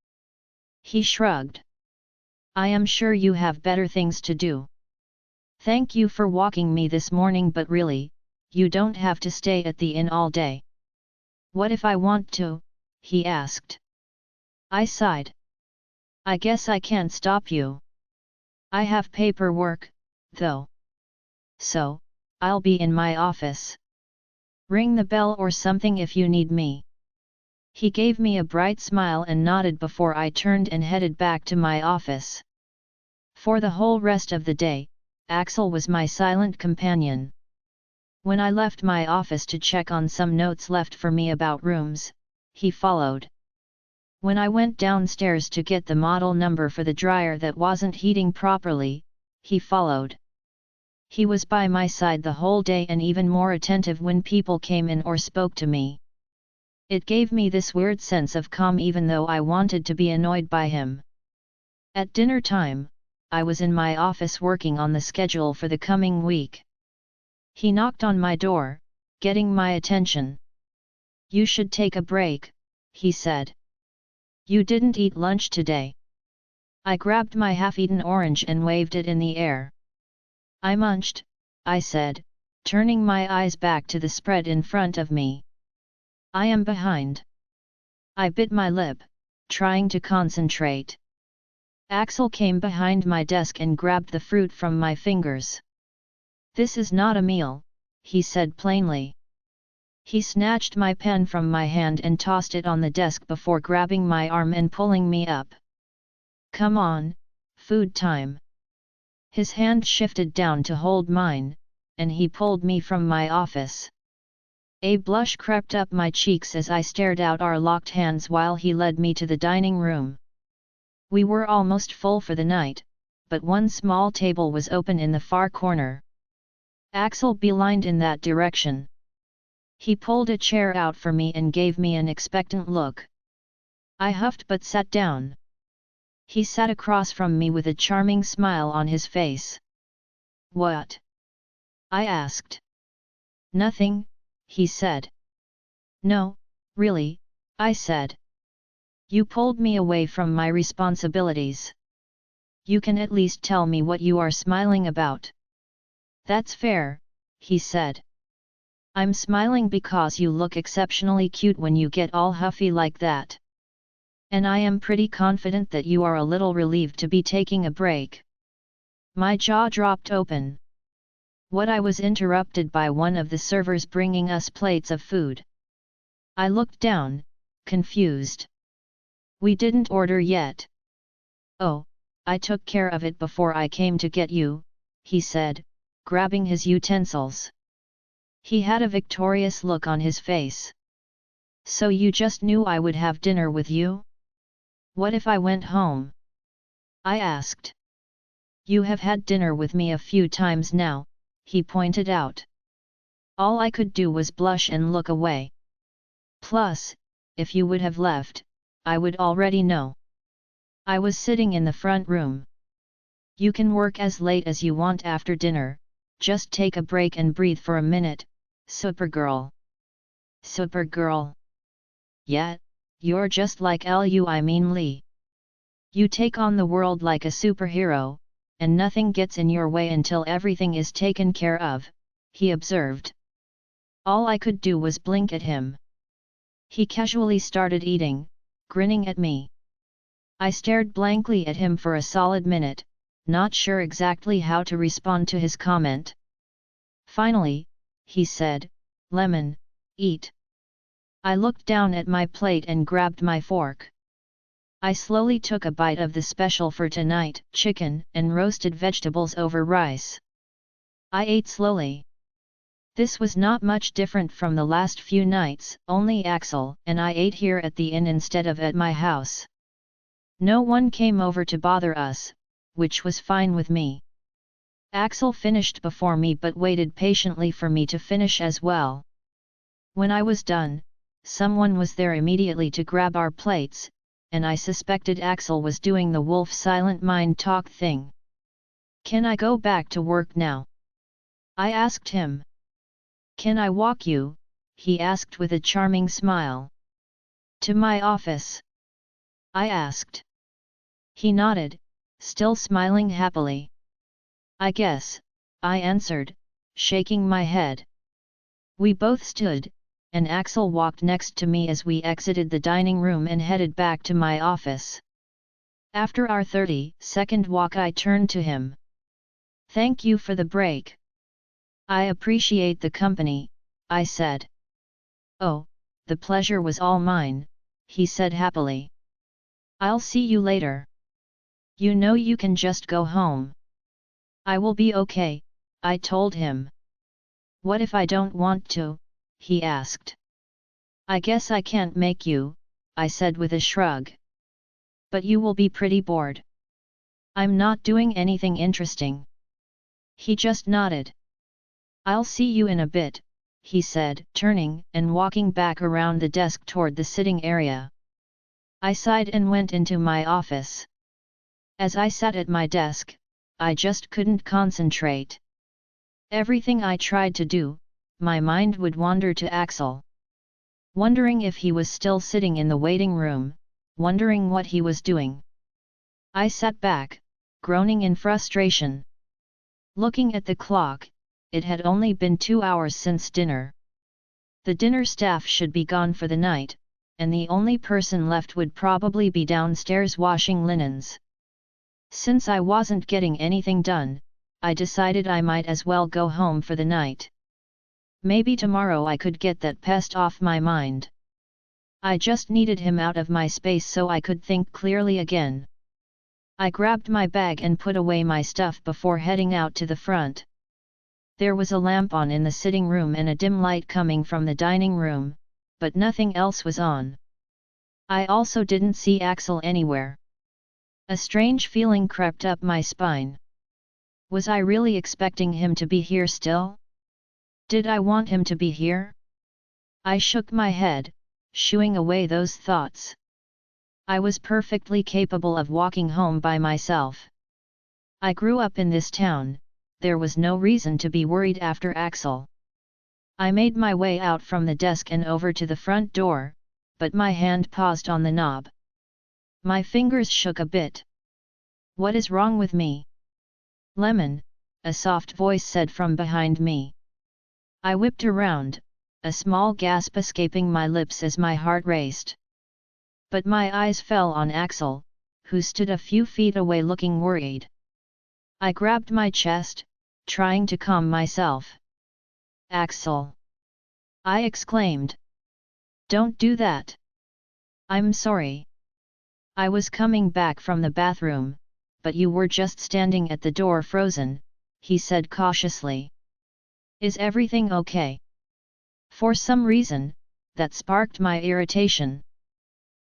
He shrugged. "I am sure you have better things to do. Thank you for walking me this morning, but really, you don't have to stay at the inn all day." "What if I want to?" he asked. I sighed. "I guess I can't stop you. I have paperwork, though. So, I'll be in my office. Ring the bell or something if you need me." He gave me a bright smile and nodded before I turned and headed back to my office. For the whole rest of the day, Axel was my silent companion. When I left my office to check on some notes left for me about rooms, he followed. When I went downstairs to get the model number for the dryer that wasn't heating properly, he followed. He was by my side the whole day and even more attentive when people came in or spoke to me. It gave me this weird sense of calm even though I wanted to be annoyed by him. At dinner time, I was in my office working on the schedule for the coming week. He knocked on my door, getting my attention. "You should take a break," he said. "You didn't eat lunch today." I grabbed my half-eaten orange and waved it in the air. "I munched," I said, turning my eyes back to the spread in front of me. "I am behind." I bit my lip, trying to concentrate. Axel came behind my desk and grabbed the fruit from my fingers. "This is not a meal," he said plainly. He snatched my pen from my hand and tossed it on the desk before grabbing my arm and pulling me up. "Come on, food time." His hand shifted down to hold mine, and he pulled me from my office. A blush crept up my cheeks as I stared out our locked hands while he led me to the dining room. We were almost full for the night, but one small table was open in the far corner. Axel beelined in that direction. He pulled a chair out for me and gave me an expectant look. I huffed but sat down. He sat across from me with a charming smile on his face. "What?" I asked. "Nothing," he said. "No, really," I said. "You pulled me away from my responsibilities. You can at least tell me what you are smiling about." "That's fair," he said. "I'm smiling because you look exceptionally cute when you get all huffy like that. And I am pretty confident that you are a little relieved to be taking a break." My jaw dropped open. What I was interrupted by one of the servers bringing us plates of food. I looked down, confused. "We didn't order yet." "Oh, I took care of it before I came to get you," he said, grabbing his utensils. He had a victorious look on his face. "So you just knew I would have dinner with you? What if I went home?" I asked. "You have had dinner with me a few times now," he pointed out. All I could do was blush and look away. "Plus, if you would have left, I would already know." I was sitting in the front room. "You can work as late as you want after dinner, just take a break and breathe for a minute, Supergirl." "Supergirl? Yeah, you're just like Lee. You take on the world like a superhero, and nothing gets in your way until everything is taken care of," he observed. All I could do was blink at him. He casually started eating, grinning at me. I stared blankly at him for a solid minute, not sure exactly how to respond to his comment. Finally, he said, "Lemon, eat." I looked down at my plate and grabbed my fork. I slowly took a bite of the special for tonight, chicken and roasted vegetables over rice. I ate slowly. This was not much different from the last few nights, only Axel and I ate here at the inn instead of at my house. No one came over to bother us, which was fine with me. Axel finished before me but waited patiently for me to finish as well. When I was done, someone was there immediately to grab our plates, and I suspected Axel was doing the wolf silent mind talk thing. "Can I go back to work now?" I asked him. "Can I walk you?" he asked with a charming smile. "To my office?" I asked. He nodded, still smiling happily. "I guess," I answered, shaking my head. We both stood, and Axel walked next to me as we exited the dining room and headed back to my office. After our 30-second walk I turned to him. "Thank you for the break. I appreciate the company," I said. "Oh, the pleasure was all mine," he said happily. "I'll see you later. You know you can just go home." "I will be okay," I told him. "What if I don't want to?" he asked. "I guess I can't make you," I said with a shrug. "But you will be pretty bored." "I'm not doing anything interesting." He just nodded. "I'll see you in a bit," he said, turning and walking back around the desk toward the sitting area. I sighed and went into my office. As I sat at my desk, I just couldn't concentrate. Everything I tried to do, my mind would wander to Axel. Wondering if he was still sitting in the waiting room, wondering what he was doing. I sat back, groaning in frustration. Looking at the clock, it had only been 2 hours since dinner. The dinner staff should be gone for the night, and the only person left would probably be downstairs washing linens. Since I wasn't getting anything done, I decided I might as well go home for the night. Maybe tomorrow I could get that pest off my mind. I just needed him out of my space so I could think clearly again. I grabbed my bag and put away my stuff before heading out to the front. There was a lamp on in the sitting room and a dim light coming from the dining room, but nothing else was on. I also didn't see Axel anywhere. A strange feeling crept up my spine. Was I really expecting him to be here still? Did I want him to be here? I shook my head, shooing away those thoughts. I was perfectly capable of walking home by myself. I grew up in this town, there was no reason to be worried after Axel. I made my way out from the desk and over to the front door, but my hand paused on the knob. My fingers shook a bit. "What is wrong with me?" "Lemon," a soft voice said from behind me. I whipped around, a small gasp escaping my lips as my heart raced. But my eyes fell on Axel, who stood a few feet away looking worried. I grabbed my chest, trying to calm myself. "Axel!" I exclaimed. "Don't do that." "I'm sorry. I was coming back from the bathroom, but you were just standing at the door frozen," he said cautiously. "Is everything okay?" For some reason, that sparked my irritation.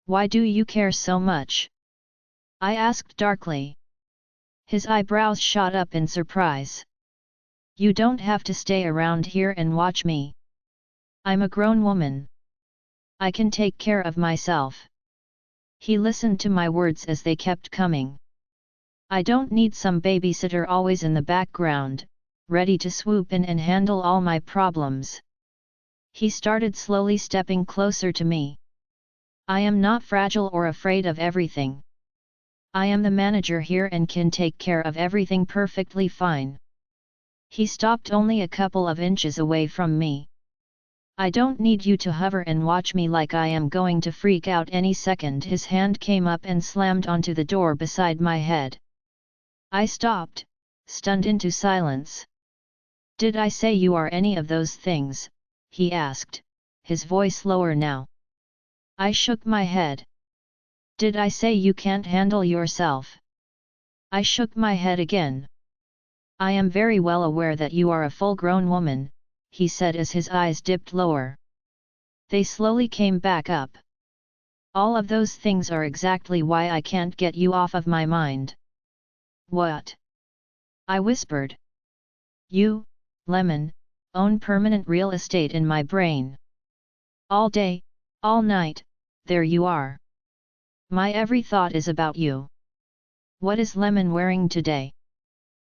"Why do you care so much?" I asked darkly. His eyebrows shot up in surprise. "You don't have to stay around here and watch me. I'm a grown woman. I can take care of myself." He listened to my words as they kept coming. "I don't need some babysitter always in the background, ready to swoop in and handle all my problems." He started slowly stepping closer to me. "I am not fragile or afraid of everything. I am the manager here and can take care of everything perfectly fine." He stopped only a couple of inches away from me. "I don't need you to hover and watch me like I am going to freak out any second." His hand came up and slammed onto the door beside my head. I stopped, stunned into silence. "Did I say you are any of those things?" he asked, his voice lower now. I shook my head. "Did I say you can't handle yourself?" I shook my head again. "I am very well aware that you are a full-grown woman," he said as his eyes dipped lower. They slowly came back up. "All of those things are exactly why I can't get you off of my mind. What? I whispered. You, Lemon, own permanent real estate in my brain. All day, all night, there you are. My every thought is about you. What is Lemon wearing today?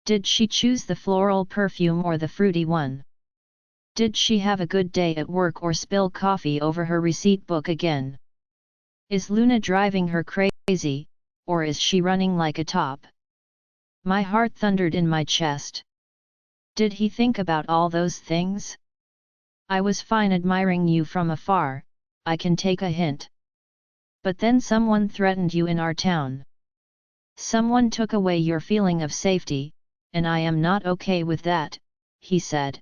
Did she choose the floral perfume or the fruity one? Did she have a good day at work or spill coffee over her receipt book again? Is Luna driving her crazy, or is she running like a top? My heart thundered in my chest. Did he think about all those things? I was fine admiring you from afar, I can take a hint. But then someone threatened you in our town. Someone took away your feeling of safety, and I am not okay with that, he said.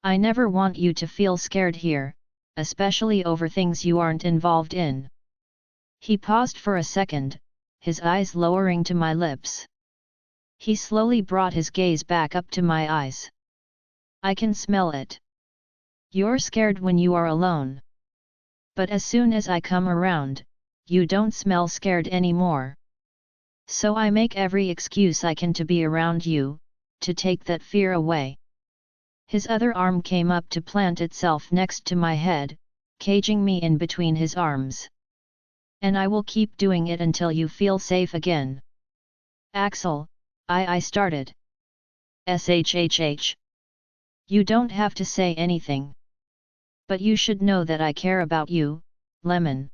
I never want you to feel scared here, especially over things you aren't involved in. He paused for a second, his eyes lowering to my lips. He slowly brought his gaze back up to my eyes. I can smell it. You're scared when you are alone. But as soon as I come around, you don't smell scared anymore. So I make every excuse I can to be around you, to take that fear away. His other arm came up to plant itself next to my head, caging me in between his arms. And I will keep doing it until you feel safe again. Axel, I started. SHHH. You don't have to say anything. But you should know that I care about you, Lemon.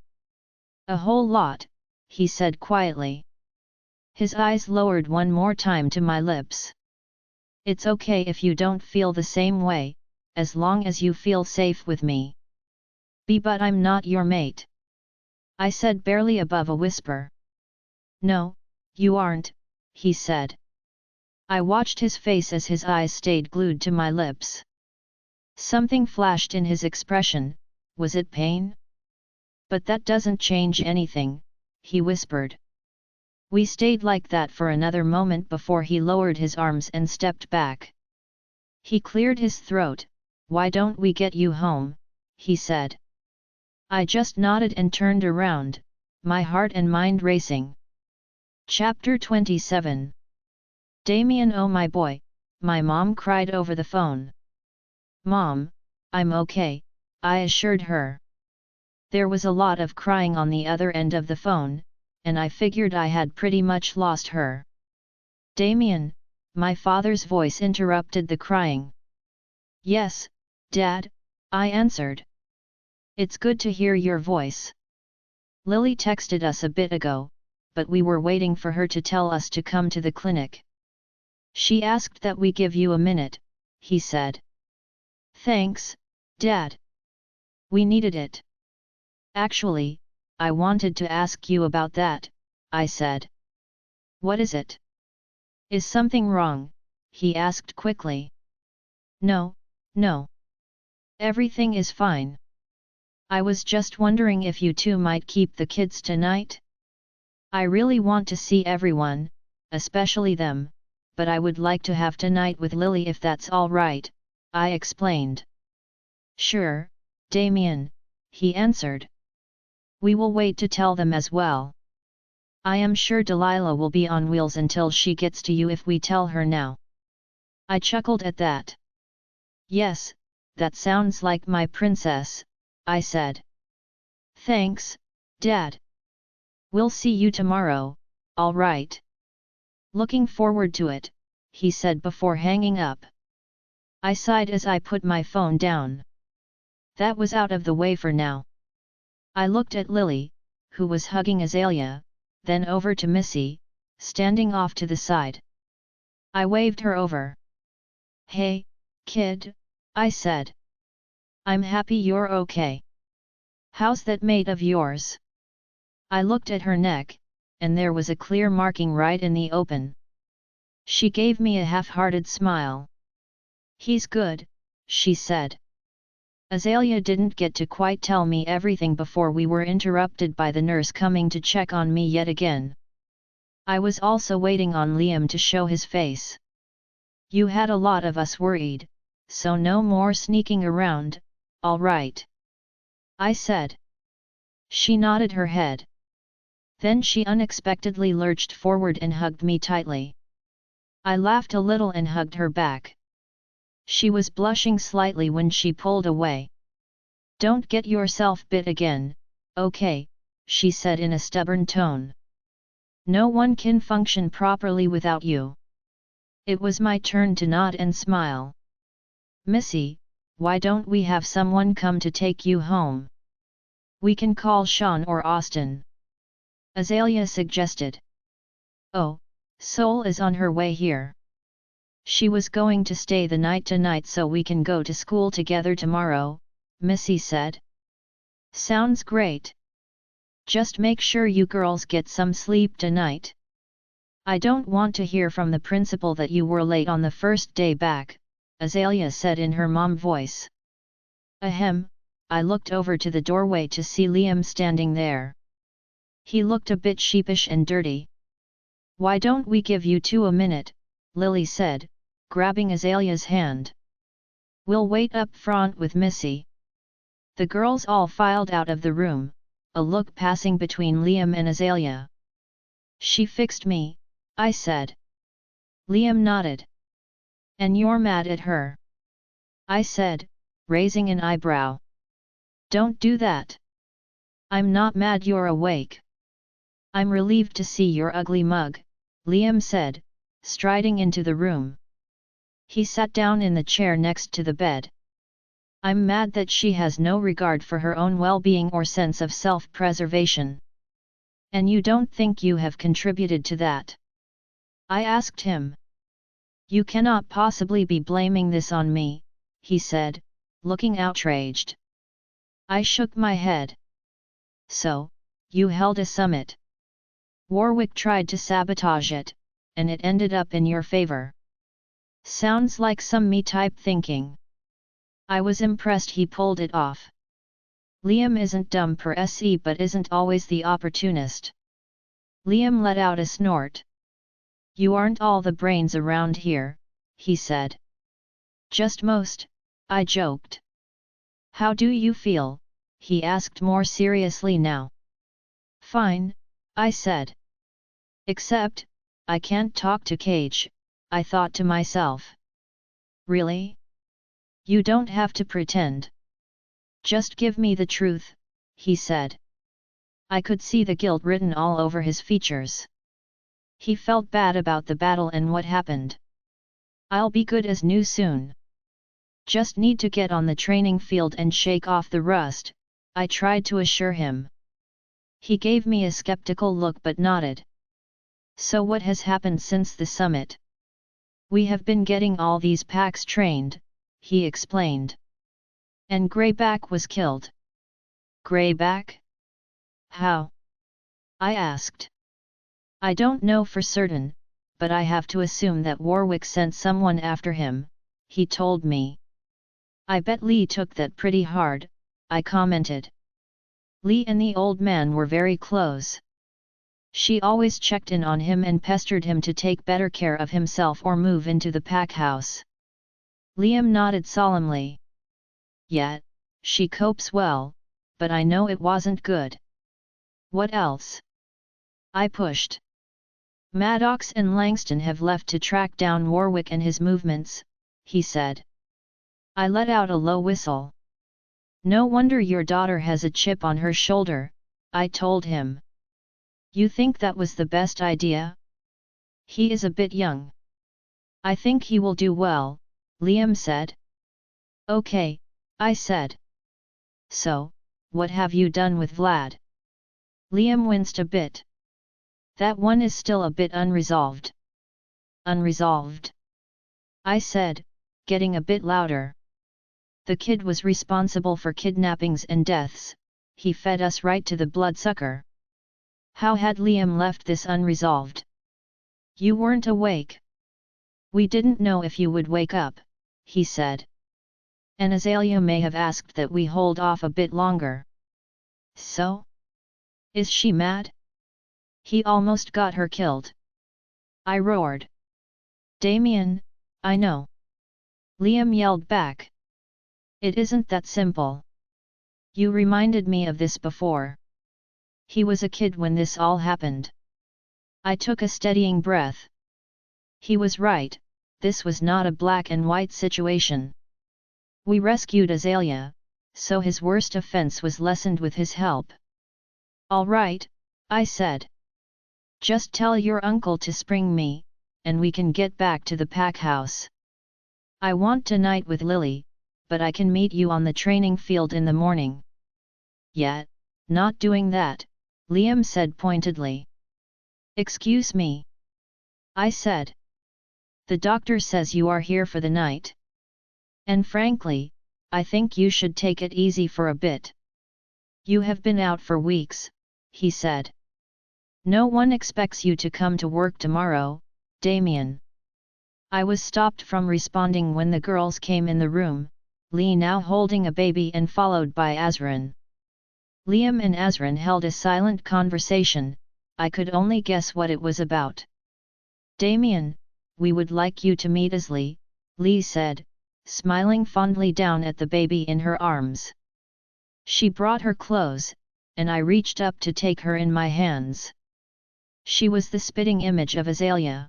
A whole lot, he said quietly. His eyes lowered one more time to my lips. It's okay if you don't feel the same way, as long as you feel safe with me. But I'm not your mate. I said barely above a whisper. No, you aren't, he said. I watched his face as his eyes stayed glued to my lips. Something flashed in his expression, was it pain? But that doesn't change anything, he whispered. We stayed like that for another moment before he lowered his arms and stepped back. He cleared his throat. Why don't we get you home, he said. I just nodded and turned around, my heart and mind racing. Chapter 27. Damien, oh my boy, my mom cried over the phone. Mom, I'm okay, I assured her. There was a lot of crying on the other end of the phone, and I figured I had pretty much lost her. Damien, my father's voice interrupted the crying. Yes, Dad, I answered. It's good to hear your voice. Lily texted us a bit ago, but we were waiting for her to tell us to come to the clinic. She asked that we give you a minute, he said. Thanks, Dad. We needed it. Actually, I wanted to ask you about that, I said. What is it? Is something wrong? He asked quickly. No. Everything is fine. I was just wondering if you two might keep the kids tonight? I really want to see everyone, especially them, but I would like to have tonight with Lily if that's all right, I explained. Sure, Damien, he answered. We will wait to tell them as well. I am sure Delilah will be on wheels until she gets to you if we tell her now. I chuckled at that. Yes, that sounds like my princess, I said. Thanks, Dad. We'll see you tomorrow, all right. Looking forward to it, he said before hanging up. I sighed as I put my phone down. That was out of the way for now. I looked at Lily, who was hugging Azalea, then over to Missy, standing off to the side. I waved her over. Hey, kid, I said. I'm happy you're okay. How's that mate of yours? I looked at her neck, and there was a clear marking right in the open. She gave me a half-hearted smile. He's good, she said. Azalea didn't get to quite tell me everything before we were interrupted by the nurse coming to check on me yet again. I was also waiting on Liam to show his face. You had a lot of us worried, so no more sneaking around, all right? I said. She nodded her head. Then she unexpectedly lurched forward and hugged me tightly. I laughed a little and hugged her back. She was blushing slightly when she pulled away. "Don't get yourself bit again, okay?" she said in a stubborn tone. "No one can function properly without you." It was my turn to nod and smile. "Missy, why don't we have someone come to take you home? We can call Sean or Austin," Azalea suggested. "Oh, Sol is on her way here. She was going to stay the night tonight so we can go to school together tomorrow," Missy said. "Sounds great. Just make sure you girls get some sleep tonight. I don't want to hear from the principal that you were late on the first day back," Azalea said in her mom voice. Ahem, I looked over to the doorway to see Liam standing there. He looked a bit sheepish and dirty. "Why don't we give you two a minute," Lily said, grabbing Azalea's hand. "We'll wait up front with Missy." The girls all filed out of the room, a look passing between Liam and Azalea. "She fixed me," I said. Liam nodded. "And you're mad at her?" I said, raising an eyebrow. "Don't do that. I'm not mad you're awake." "I'm relieved to see your ugly mug," Liam said, striding into the room. He sat down in the chair next to the bed. "I'm mad that she has no regard for her own well-being or sense of self-preservation. And you don't think you have contributed to that?" I asked him. "You cannot possibly be blaming this on me," he said, looking outraged. I shook my head. "So, you held a summit. Warwick tried to sabotage it, and it ended up in your favor. Sounds like some me-type thinking." I was impressed he pulled it off. Liam isn't dumb per se but isn't always the opportunist. Liam let out a snort. "You aren't all the brains around here," he said. "Just most," I joked. "How do you feel?" he asked more seriously now. "Fine," I said. "Except, I can't talk to Cage," I thought to myself. "Really? You don't have to pretend. Just give me the truth," he said. I could see the guilt written all over his features. He felt bad about the battle and what happened. "I'll be good as new soon. Just need to get on the training field and shake off the rust," I tried to assure him. He gave me a skeptical look but nodded. "So what has happened since the summit?" "We have been getting all these packs trained," he explained. "And Greyback was killed." "Greyback? How?" I asked. "I don't know for certain, but I have to assume that Warwick sent someone after him," he told me. "I bet Lee took that pretty hard," I commented. "Lee and the old man were very close. She always checked in on him and pestered him to take better care of himself or move into the pack house." Liam nodded solemnly. "Yeah, she copes well, but I know it wasn't good." "What else?" I pushed. "Maddox and Langston have left to track down Warwick and his movements," he said. I let out a low whistle. "No wonder your daughter has a chip on her shoulder," I told him. "You think that was the best idea?" "He is a bit young." "I think he will do well," Liam said. "Okay," I said. "So, what have you done with Vlad?" Liam winced a bit. "That one is still a bit unresolved." "Unresolved?" I said, getting a bit louder. "The kid was responsible for kidnappings and deaths, he fed us right to the bloodsucker. How had Liam left this unresolved?" "You weren't awake. We didn't know if you would wake up," he said. "And Azalea may have asked that we hold off a bit longer." "So? Is she mad? He almost got her killed." I roared. "Damien, I know." Liam yelled back. "It isn't that simple. You reminded me of this before." He was a kid when this all happened. I took a steadying breath. He was right, this was not a black and white situation. We rescued Azalea, so his worst offense was lessened with his help. All right, I said. Just tell your uncle to spring me, and we can get back to the pack house. I want to night with Lily, but I can meet you on the training field in the morning. Yet, not doing that, Liam said pointedly. Excuse me. I said. The doctor says you are here for the night. And frankly, I think you should take it easy for a bit. You have been out for weeks, he said. No one expects you to come to work tomorrow, Damien. I was stopped from responding when the girls came in the room, Lee now holding a baby and followed by Azrin. Liam and Azrin held a silent conversation, I could only guess what it was about. Damien, we would like you to meet Asli, Lee said, smiling fondly down at the baby in her arms. She brought her clothes, and I reached up to take her in my hands. She was the spitting image of Azalea.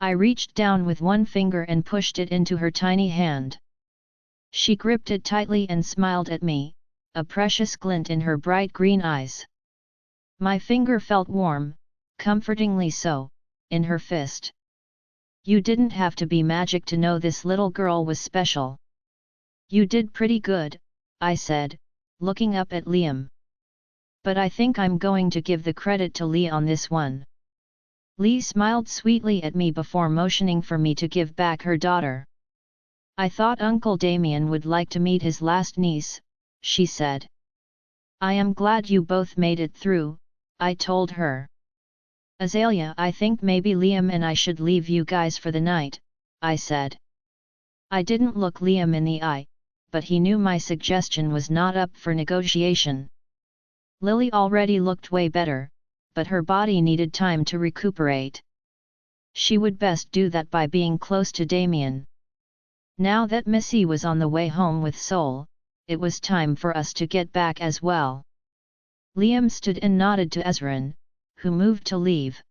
I reached down with one finger and pushed it into her tiny hand. She gripped it tightly and smiled at me, a precious glint in her bright green eyes. My finger felt warm, comfortingly so, in her fist. You didn't have to be magic to know this little girl was special. You did pretty good, I said, looking up at Liam. But I think I'm going to give the credit to Lee on this one. Lee smiled sweetly at me before motioning for me to give back her daughter. I thought Uncle Damien would like to meet his last niece, she said. I am glad you both made it through, I told her. Azalea, I think maybe Liam and I should leave you guys for the night, I said. I didn't look Liam in the eye, but he knew my suggestion was not up for negotiation. Lily already looked way better, but her body needed time to recuperate. She would best do that by being close to Damien. Now that Missy was on the way home with Sol, it was time for us to get back as well. Liam stood and nodded to Azrin, who moved to leave.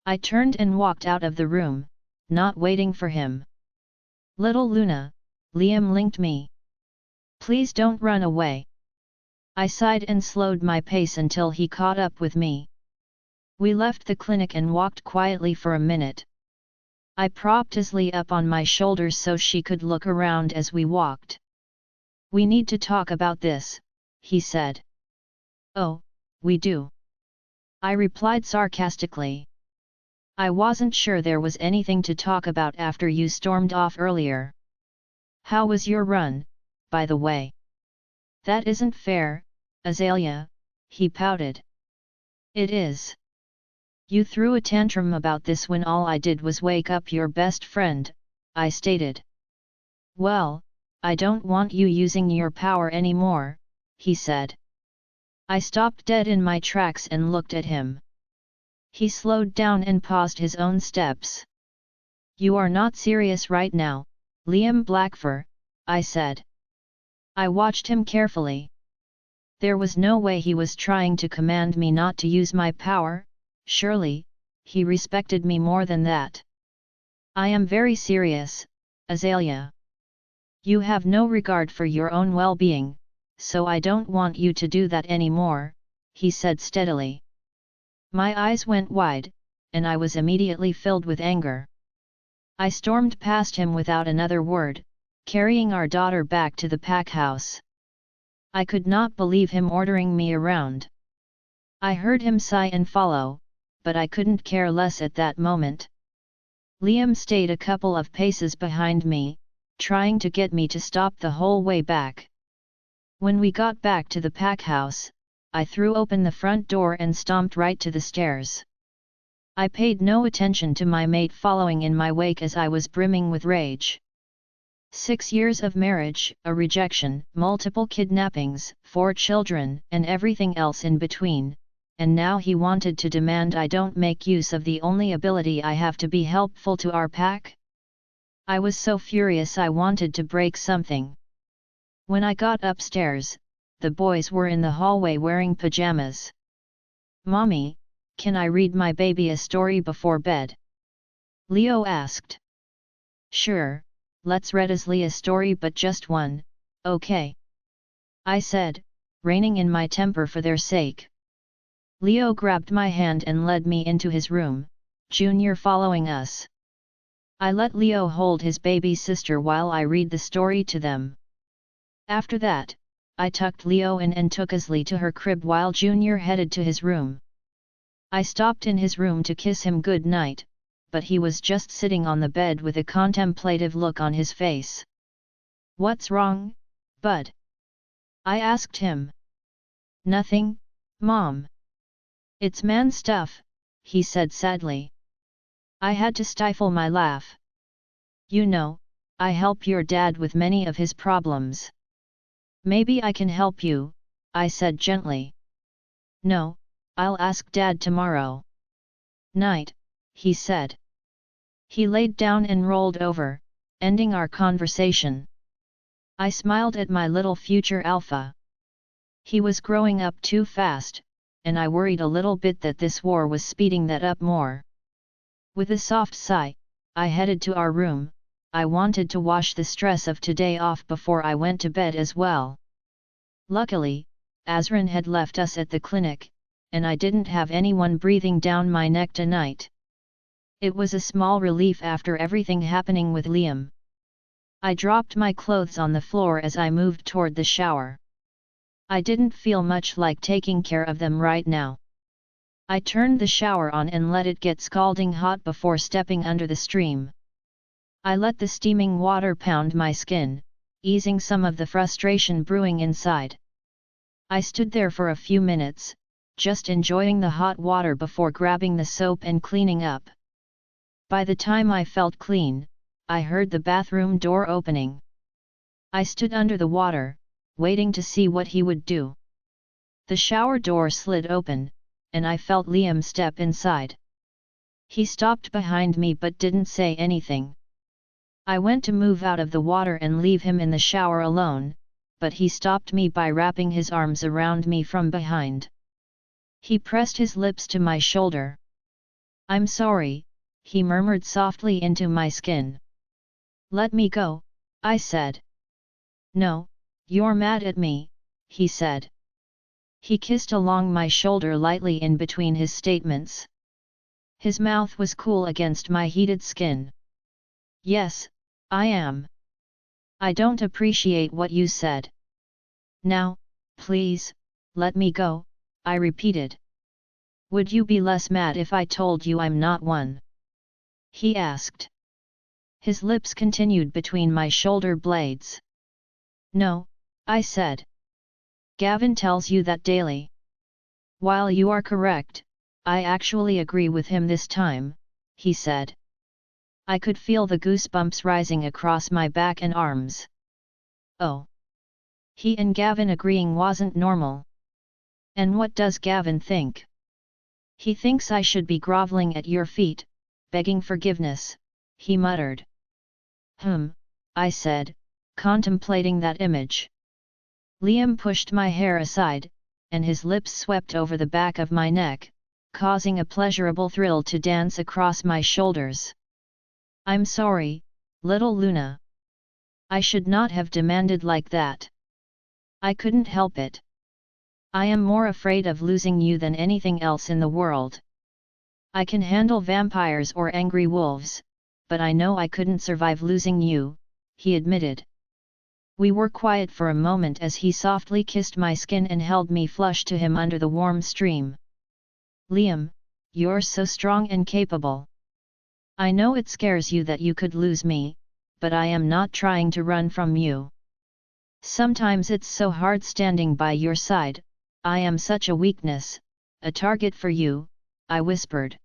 I turned and walked out of the room, not waiting for him. Little Luna, Liam linked me. Please don't run away. I sighed and slowed my pace until he caught up with me. We left the clinic and walked quietly for a minute. I propped Asli up on my shoulders so she could look around as we walked. We need to talk about this, he said. Oh, we do. I replied sarcastically. I wasn't sure there was anything to talk about after you stormed off earlier. How was your run, by the way? That isn't fair, Azalea, he pouted. It is. You threw a tantrum about this when all I did was wake up your best friend, I stated. Well, I don't want you using your power anymore, he said. I stopped dead in my tracks and looked at him. He slowed down and paused his own steps. You are not serious right now, Liam Blackfur, I said. I watched him carefully. There was no way he was trying to command me not to use my power. Surely, he respected me more than that. I am very serious, Azalea. You have no regard for your own well-being, so I don't want you to do that anymore, he said steadily. My eyes went wide, and I was immediately filled with anger. I stormed past him without another word, carrying our daughter back to the pack house. I could not believe him ordering me around. I heard him sigh and follow, but I couldn't care less at that moment. Liam stayed a couple of paces behind me, trying to get me to stop the whole way back. When we got back to the pack house, I threw open the front door and stomped right to the stairs. I paid no attention to my mate following in my wake as I was brimming with rage. 6 years of marriage, a rejection, multiple kidnappings, 4 children, and everything else in between. And now he wanted to demand I don't make use of the only ability I have to be helpful to our pack? I was so furious I wanted to break something. When I got upstairs, the boys were in the hallway wearing pajamas. "Mommy, can I read my baby a story before bed?" Leo asked. "Sure, let's read Asli a story, but just one, okay?" I said, reining in my temper for their sake. Leo grabbed my hand and led me into his room, Junior following us. I let Leo hold his baby sister while I read the story to them. After that, I tucked Leo in and took Asli to her crib while Junior headed to his room. I stopped in his room to kiss him good night, but he was just sitting on the bed with a contemplative look on his face. "What's wrong, bud?" I asked him. "Nothing, Mom. It's man stuff," he said sadly. I had to stifle my laugh. "You know, I help your dad with many of his problems. Maybe I can help you," I said gently. "No, I'll ask Dad tomorrow." "Night," he said. He laid down and rolled over, ending our conversation. I smiled at my little future alpha. He was growing up too fast, and I worried a little bit that this war was speeding that up more. With a soft sigh, I headed to our room. I wanted to wash the stress of today off before I went to bed as well. Luckily, Azran had left us at the clinic, and I didn't have anyone breathing down my neck tonight. It was a small relief after everything happening with Liam. I dropped my clothes on the floor as I moved toward the shower. I didn't feel much like taking care of them right now. I turned the shower on and let it get scalding hot before stepping under the stream. I let the steaming water pound my skin, easing some of the frustration brewing inside. I stood there for a few minutes, just enjoying the hot water before grabbing the soap and cleaning up. By the time I felt clean, I heard the bathroom door opening. I stood under the water, waiting to see what he would do. The shower door slid open, and I felt Liam step inside. He stopped behind me but didn't say anything. I went to move out of the water and leave him in the shower alone, but he stopped me by wrapping his arms around me from behind. He pressed his lips to my shoulder. "I'm sorry," he murmured softly into my skin. "Let me go," I said. "No, you're mad at me," he said. He kissed along my shoulder lightly in between his statements. His mouth was cool against my heated skin. "Yes, I am. I don't appreciate what you said. Now, please, let me go," I repeated. "Would you be less mad if I told you I'm not one?" he asked. His lips continued between my shoulder blades. "No," I said. "Gavin tells you that daily." "While you are correct, I actually agree with him this time," he said. I could feel the goosebumps rising across my back and arms. Oh! He and Gavin agreeing wasn't normal. And what does Gavin think? "He thinks I should be groveling at your feet, begging forgiveness," he muttered. I said, contemplating that image. Liam pushed my hair aside, and his lips swept over the back of my neck, causing a pleasurable thrill to dance across my shoulders. "I'm sorry, little Luna. I should not have demanded like that. I couldn't help it. I am more afraid of losing you than anything else in the world. I can handle vampires or angry wolves, but I know I couldn't survive losing you," he admitted. We were quiet for a moment as he softly kissed my skin and held me flush to him under the warm stream. "Liam, you're so strong and capable. I know it scares you that you could lose me, but I am not trying to run from you. Sometimes it's so hard standing by your side, I am such a weakness, a target for you," I whispered.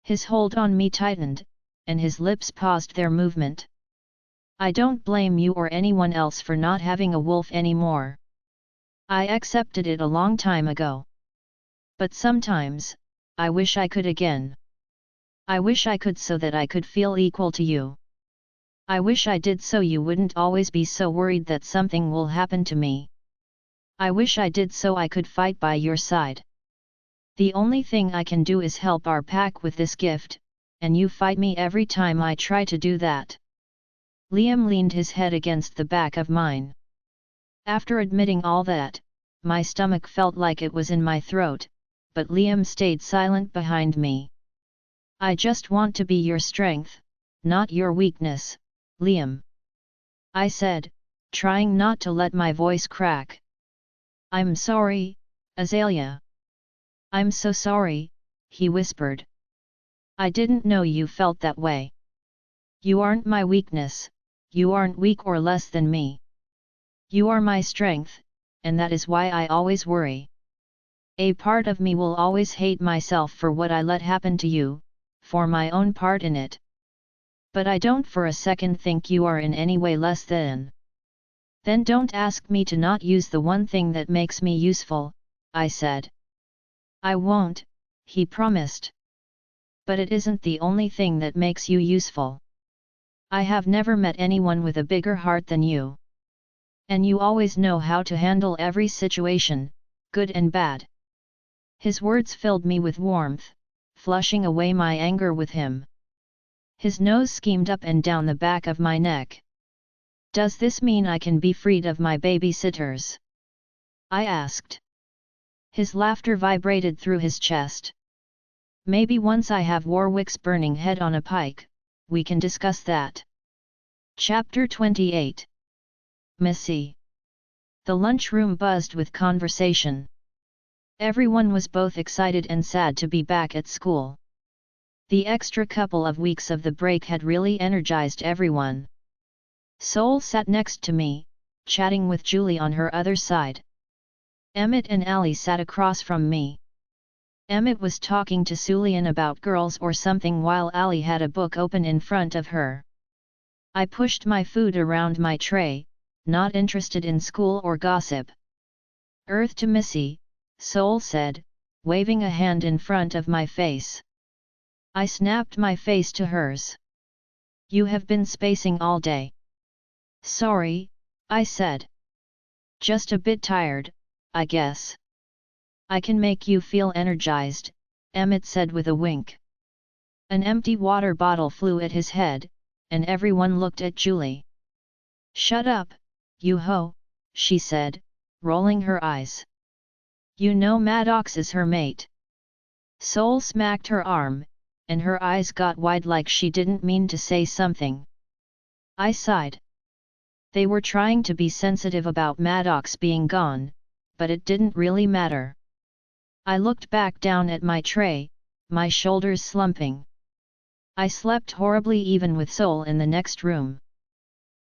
His hold on me tightened, and his lips paused their movement. "I don't blame you or anyone else for not having a wolf anymore. I accepted it a long time ago. But sometimes, I wish I could again. I wish I could so that I could feel equal to you. I wish I did so you wouldn't always be so worried that something will happen to me. I wish I did so I could fight by your side." The only thing I can do is help our pack with this gift, and you fight me every time I try to do that. Liam leaned his head against the back of mine. After admitting all that, my stomach felt like it was in my throat, but Liam stayed silent behind me. I just want to be your strength, not your weakness, Liam. I said, trying not to let my voice crack. I'm sorry, Azalea. I'm so sorry, he whispered. I didn't know you felt that way. You aren't my weakness, you aren't weak or less than me. You are my strength, and that is why I always worry. A part of me will always hate myself for what I let happen to you, for my own part in it. But I don't for a second think you are in any way less than. Then don't ask me to not use the one thing that makes me useful, I said. I won't, he promised. But it isn't the only thing that makes you useful. I have never met anyone with a bigger heart than you. And you always know how to handle every situation, good and bad. His words filled me with warmth, flushing away my anger with him. His nose schemed up and down the back of my neck. Does this mean I can be freed of my babysitters? I asked. His laughter vibrated through his chest. Maybe once I have Warwick's burning head on a pike, we can discuss that. Chapter 28. Missy. The lunchroom buzzed with conversation. Everyone was both excited and sad to be back at school. The extra couple of weeks of the break had really energized everyone. Sol sat next to me, chatting with Julie on her other side. Emmett and Allie sat across from me. Emmett was talking to Sulian about girls or something while Allie had a book open in front of her. I pushed my food around my tray, not interested in school or gossip. Earth to Missy, Sol said, waving a hand in front of my face. I snapped my face to hers. You have been spacing all day. Sorry, I said. Just a bit tired, I guess. I can make you feel energized, Emmett said with a wink. An empty water bottle flew at his head, and everyone looked at Julie. Shut up, you hoe, she said, rolling her eyes. You know Maddox is her mate. Sol smacked her arm, and her eyes got wide like she didn't mean to say something. I sighed. They were trying to be sensitive about Maddox being gone, but it didn't really matter. I looked back down at my tray, my shoulders slumping. I slept horribly even with Sol in the next room.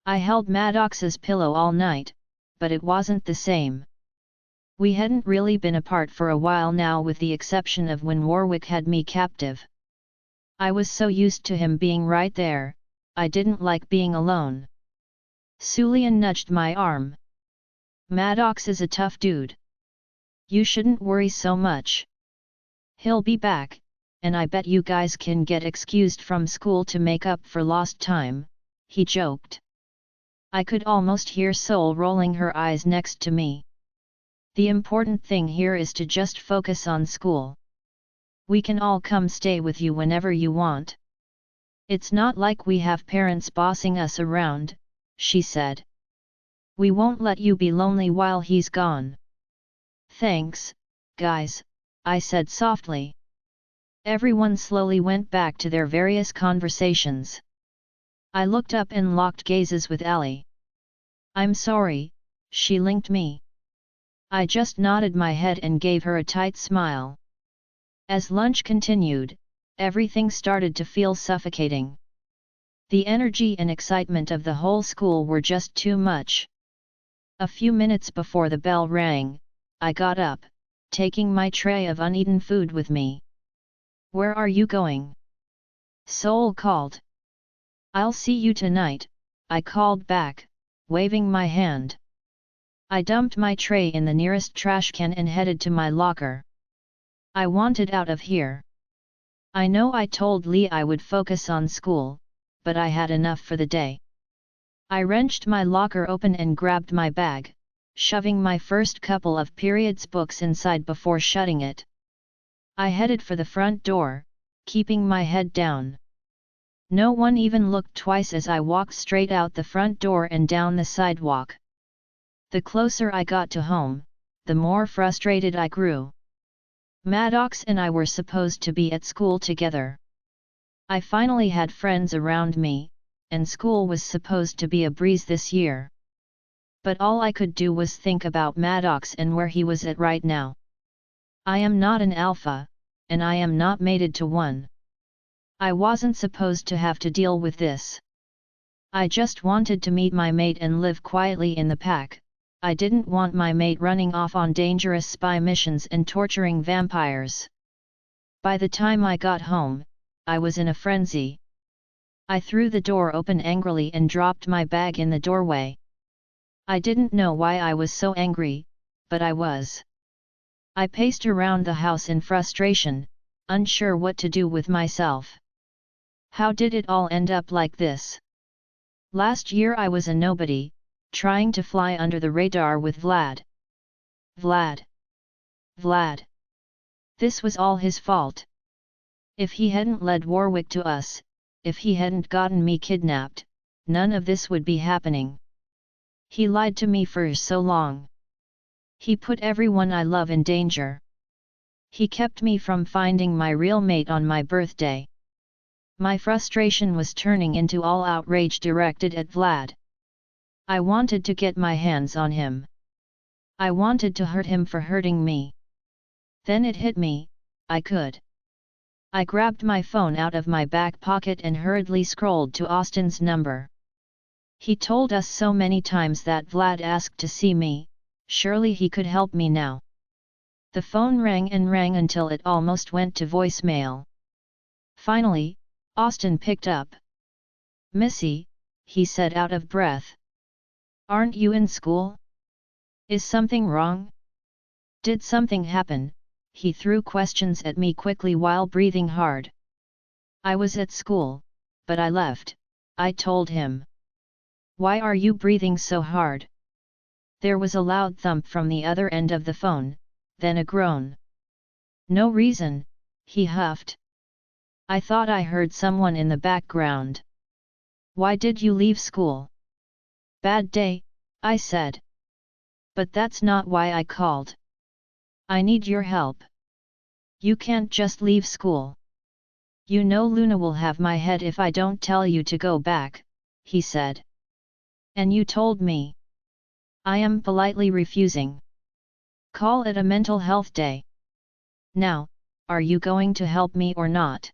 I held Maddox's pillow all night, but it wasn't the same. We hadn't really been apart for a while now with the exception of when Warwick had me captive. I was so used to him being right there, I didn't like being alone. Sulian nudged my arm. Maddox is a tough dude. You shouldn't worry so much. He'll be back, and I bet you guys can get excused from school to make up for lost time, he joked. I could almost hear Sol rolling her eyes next to me. The important thing here is to just focus on school. We can all come stay with you whenever you want. It's not like we have parents bossing us around, she said. We won't let you be lonely while he's gone. Thanks, guys, I said softly. Everyone slowly went back to their various conversations. I looked up and locked gazes with Allie. I'm sorry, she linked me. I just nodded my head and gave her a tight smile. As lunch continued, everything started to feel suffocating. The energy and excitement of the whole school were just too much. A few minutes before the bell rang, I got up, taking my tray of uneaten food with me. Where are you going? Sol called. I'll see you tonight, I called back, waving my hand. I dumped my tray in the nearest trash can and headed to my locker. I wanted out of here. I know I told Lee I would focus on school, but I had enough for the day. I wrenched my locker open and grabbed my bag, shoving my first couple of periods books inside before shutting it. I headed for the front door, keeping my head down. No one even looked twice as I walked straight out the front door and down the sidewalk. The closer I got to home, the more frustrated I grew. Maddox and I were supposed to be at school together. I finally had friends around me, and school was supposed to be a breeze this year. But all I could do was think about Maddox and where he was at right now. I am not an alpha, and I am not mated to one. I wasn't supposed to have to deal with this. I just wanted to meet my mate and live quietly in the pack. I didn't want my mate running off on dangerous spy missions and torturing vampires. By the time I got home, I was in a frenzy. I threw the door open angrily and dropped my bag in the doorway. I didn't know why I was so angry, but I was. I paced around the house in frustration, unsure what to do with myself. How did it all end up like this? Last year I was a nobody, trying to fly under the radar with Vlad. Vlad. This was all his fault. If he hadn't led Warwick to us, if he hadn't gotten me kidnapped, none of this would be happening. He lied to me for so long. He put everyone I love in danger. He kept me from finding my real mate on my birthday. My frustration was turning into all outrage directed at Vlad. I wanted to get my hands on him. I wanted to hurt him for hurting me. Then it hit me, I could. I grabbed my phone out of my back pocket and hurriedly scrolled to Austin's number. He told us so many times that Vlad asked to see me, surely he could help me now. The phone rang and rang until it almost went to voicemail. Finally, Austin picked up. "Missy," he said out of breath. "Aren't you in school? Is something wrong? Did something happen?" He threw questions at me quickly while breathing hard. "I was at school, but I left," I told him. "Why are you breathing so hard?" There was a loud thump from the other end of the phone, then a groan. "No reason," he huffed. "I thought I heard someone in the background." "Why did you leave school?" "Bad day," I said. "But that's not why I called. I need your help. You can't just leave school. You know Luna will have my head if I don't tell you to go back," he said. "And you told me." I am politely refusing. "Call it a mental health day. Now, are you going to help me or not?"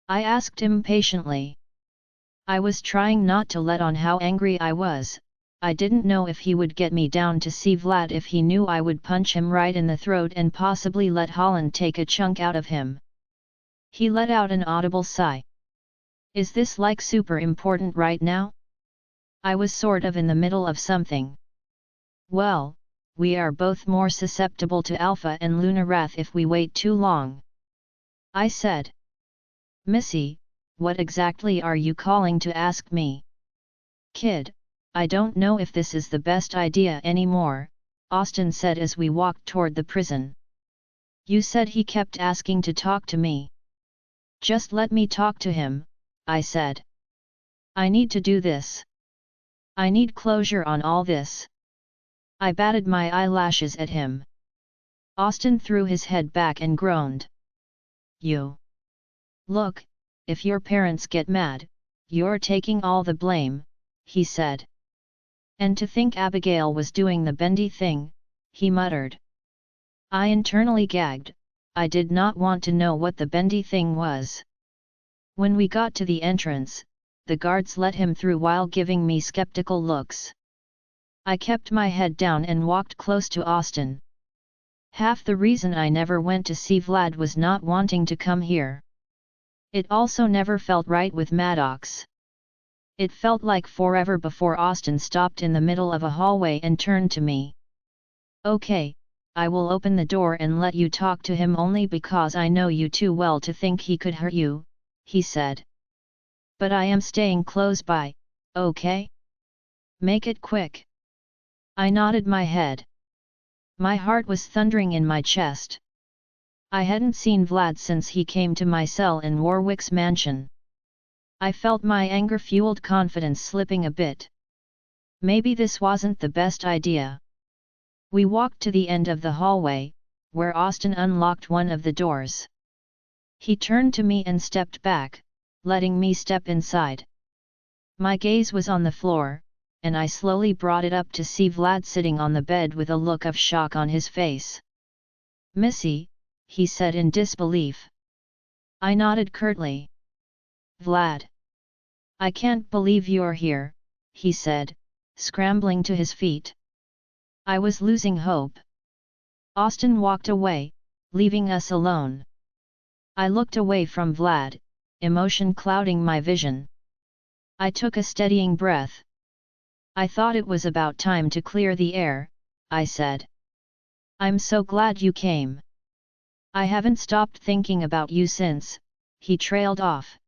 I asked impatiently. I was trying not to let on how angry I was. I didn't know if he would get me down to see Vlad if he knew I would punch him right in the throat and possibly let Holland take a chunk out of him. He let out an audible sigh. "Is this like super important right now?" I was sort of in the middle of something. "Well, we are both more susceptible to Alpha and Luna wrath if we wait too long," I said. "Missy, what exactly are you calling to ask me?" "Kid, I don't know if this is the best idea anymore," Austin said as we walked toward the prison. "You said he kept asking to talk to me." "Just let me talk to him," I said. "I need to do this. I need closure on all this." I batted my eyelashes at him. Austin threw his head back and groaned. "You. Look, if your parents get mad, you're taking all the blame," he said. "And to think Abigail was doing the bendy thing," he muttered. I internally gagged. I did not want to know what the bendy thing was. When we got to the entrance, the guards let him through while giving me skeptical looks. I kept my head down and walked close to Austin. Half the reason I never went to see Vlad was not wanting to come here. It also never felt right with Maddox. It felt like forever before Austin stopped in the middle of a hallway and turned to me. "Okay, I will open the door and let you talk to him only because I know you too well to think he could hurt you," he said. "But I am staying close by, okay? Make it quick." I nodded my head. My heart was thundering in my chest. I hadn't seen Vlad since he came to my cell in Warwick's mansion. I felt my anger-fueled confidence slipping a bit. Maybe this wasn't the best idea. We walked to the end of the hallway, where Austin unlocked one of the doors. He turned to me and stepped back, letting me step inside. My gaze was on the floor, and I slowly brought it up to see Vlad sitting on the bed with a look of shock on his face. "Missy," he said in disbelief. I nodded curtly. "Vlad. I can't believe you're here," he said, scrambling to his feet. I was losing hope. Austin walked away, leaving us alone. I looked away from Vlad, emotion clouding my vision. I took a steadying breath. "I thought it was about time to clear the air," I said. "I'm so glad you came. I haven't stopped thinking about you since," he trailed off.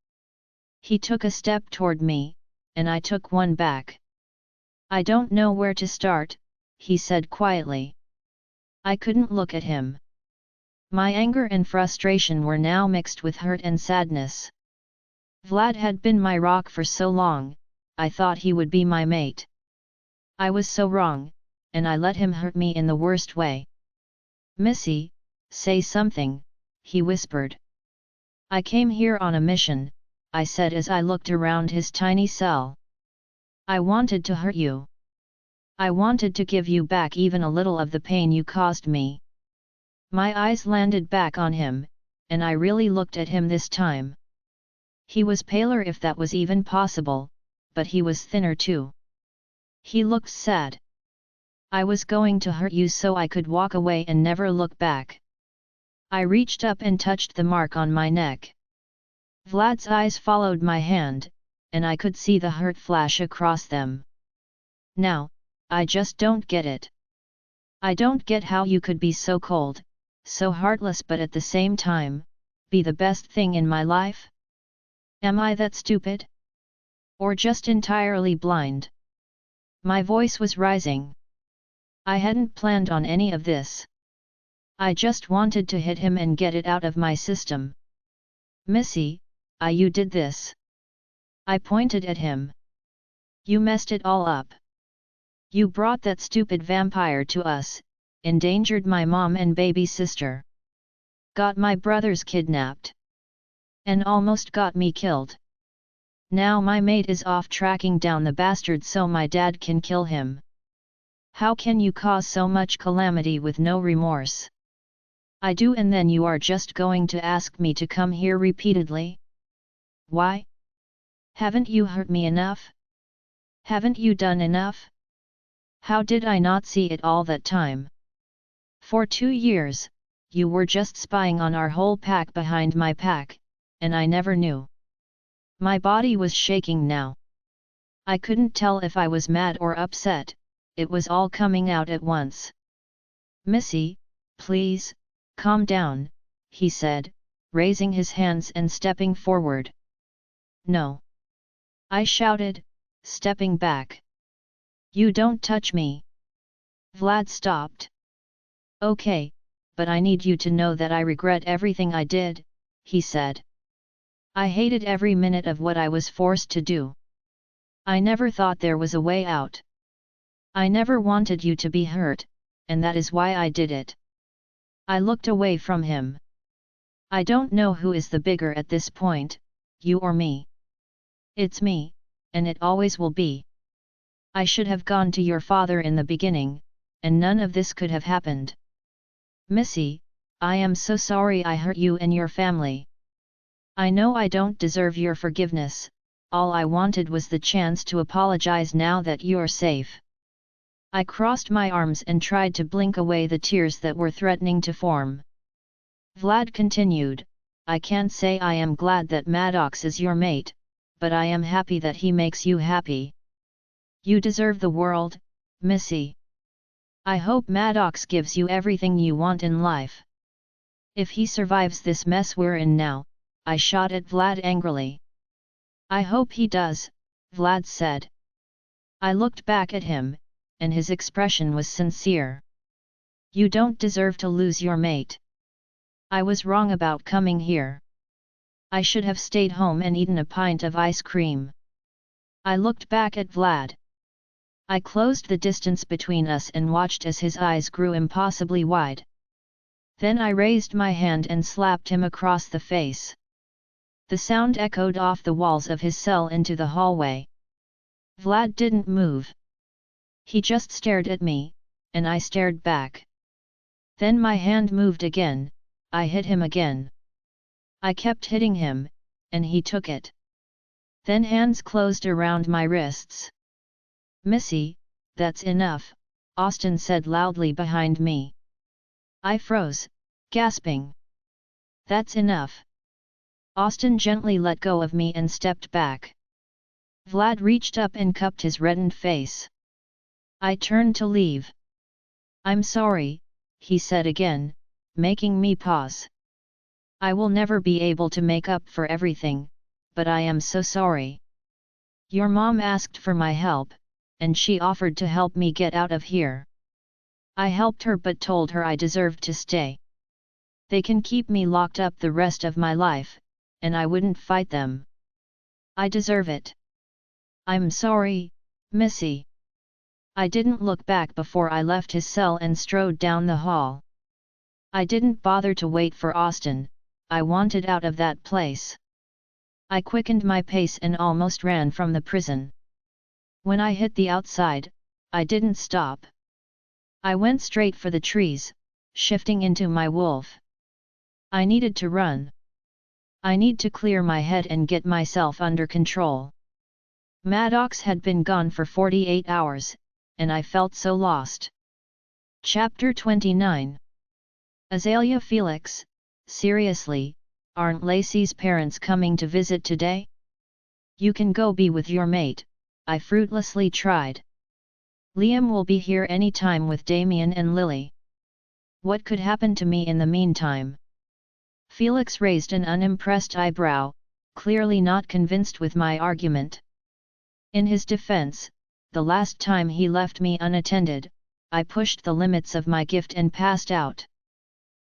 He took a step toward me, and I took one back. "I don't know where to start," he said quietly. I couldn't look at him. My anger and frustration were now mixed with hurt and sadness. Vlad had been my rock for so long, I thought he would be my mate. I was so wrong, and I let him hurt me in the worst way. "Missy, say something," he whispered. "I came here on a mission," I said as I looked around his tiny cell. "I wanted to hurt you. I wanted to give you back even a little of the pain you caused me." My eyes landed back on him, and I really looked at him this time. He was paler if that was even possible, but he was thinner too. He looked sad. "I was going to hurt you so I could walk away and never look back." I reached up and touched the mark on my neck. Vlad's eyes followed my hand, and I could see the hurt flash across them. "Now, I just don't get it. I don't get how you could be so cold, so heartless, but at the same time, be the best thing in my life? Am I that stupid? Or just entirely blind?" My voice was rising. I hadn't planned on any of this. I just wanted to hit him and get it out of my system. "Missy, you did this." I pointed at him. "You messed it all up. You brought that stupid vampire to us, endangered my mom and baby sister. Got my brothers kidnapped. And almost got me killed. Now my mate is off tracking down the bastard so my dad can kill him. How can you cause so much calamity with no remorse? I do, and then you are just going to ask me to come here repeatedly? Why? Haven't you hurt me enough? Haven't you done enough? How did I not see it all that time? For 2 years, you were just spying on our whole pack behind my pack, and I never knew." My body was shaking now. I couldn't tell if I was mad or upset, it was all coming out at once. "Missy, please, calm down," he said, raising his hands and stepping forward. "No!" I shouted, stepping back. "You don't touch me!" Vlad stopped. "Okay, but I need you to know that I regret everything I did," he said. "I hated every minute of what I was forced to do. I never thought there was a way out. I never wanted you to be hurt, and that is why I did it." I looked away from him. "I don't know who is the bigger at this point, you or me. It's me, and it always will be. I should have gone to your father in the beginning, and none of this could have happened. Missy, I am so sorry I hurt you and your family. I know I don't deserve your forgiveness, all I wanted was the chance to apologize now that you're safe." I crossed my arms and tried to blink away the tears that were threatening to form. Vlad continued, "I can't say I am glad that Maddox is your mate, but I am happy that he makes you happy. You deserve the world, Missy. I hope Maddox gives you everything you want in life. If he survives this mess we're in now," I shot at Vlad angrily. "I hope he does," Vlad said. I looked back at him, and his expression was sincere. "You don't deserve to lose your mate. I was wrong about coming here. I should have stayed home and eaten a pint of ice cream. I looked back at Vlad. I closed the distance between us and watched as his eyes grew impossibly wide. Then I raised my hand and slapped him across the face. The sound echoed off the walls of his cell into the hallway. Vlad didn't move. He just stared at me, and I stared back. Then my hand moved again, I hit him again. I kept hitting him, and he took it. Then hands closed around my wrists. "Missy, that's enough," Austin said loudly behind me. I froze, gasping. "That's enough." Austin gently let go of me and stepped back. Vlad reached up and cupped his reddened face. I turned to leave. "I'm sorry," he said again, making me pause. "I will never be able to make up for everything, but I am so sorry. Your mom asked for my help, and she offered to help me get out of here. I helped her but told her I deserved to stay. They can keep me locked up the rest of my life, and I wouldn't fight them. I deserve it. I'm sorry, Missy." I didn't look back before I left his cell and strode down the hall. I didn't bother to wait for Austin, I wanted out of that place. I quickened my pace and almost ran from the prison. When I hit the outside, I didn't stop. I went straight for the trees, shifting into my wolf. I needed to run. I need to clear my head and get myself under control. Maddox had been gone for 48 hours, and I felt so lost. Chapter 29. Azalea Felix, seriously, aren't Lacey's parents coming to visit today? You can go be with your mate, I fruitlessly tried. Liam will be here any time with Damien and Lily. What could happen to me in the meantime? Felix raised an unimpressed eyebrow, clearly not convinced with my argument. In his defense, the last time he left me unattended, I pushed the limits of my gift and passed out.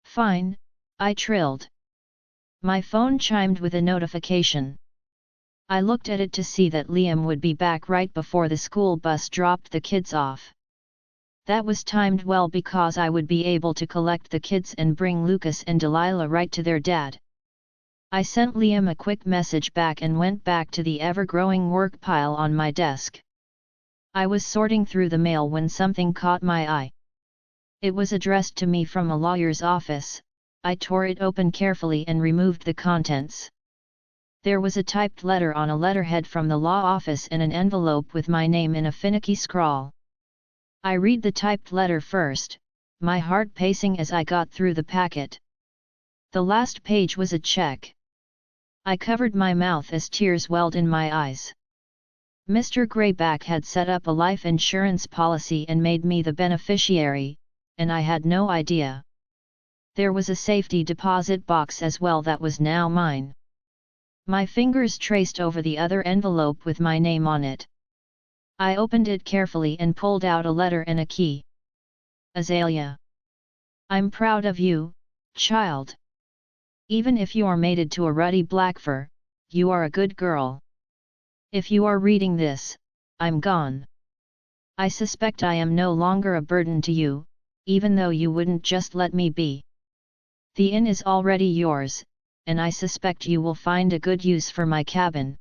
"Fine," I trilled. My phone chimed with a notification. I looked at it to see that Liam would be back right before the school bus dropped the kids off. That was timed well because I would be able to collect the kids and bring Lucas and Delilah right to their dad. I sent Liam a quick message back and went back to the ever-growing work pile on my desk. I was sorting through the mail when something caught my eye. It was addressed to me from a lawyer's office. I tore it open carefully and removed the contents. There was a typed letter on a letterhead from the law office and an envelope with my name in a finicky scrawl. I read the typed letter first, my heart pacing as I got through the packet. The last page was a check. I covered my mouth as tears welled in my eyes. Mr. Greyback had set up a life insurance policy and made me the beneficiary, and I had no idea. There was a safety deposit box as well that was now mine. My fingers traced over the other envelope with my name on it. I opened it carefully and pulled out a letter and a key. "Azalea. I'm proud of you, child. Even if you're mated to a ruddy black fur, you are a good girl. If you are reading this, I'm gone. I suspect I am no longer a burden to you, even though you wouldn't just let me be. The inn is already yours, and I suspect you will find a good use for my cabin.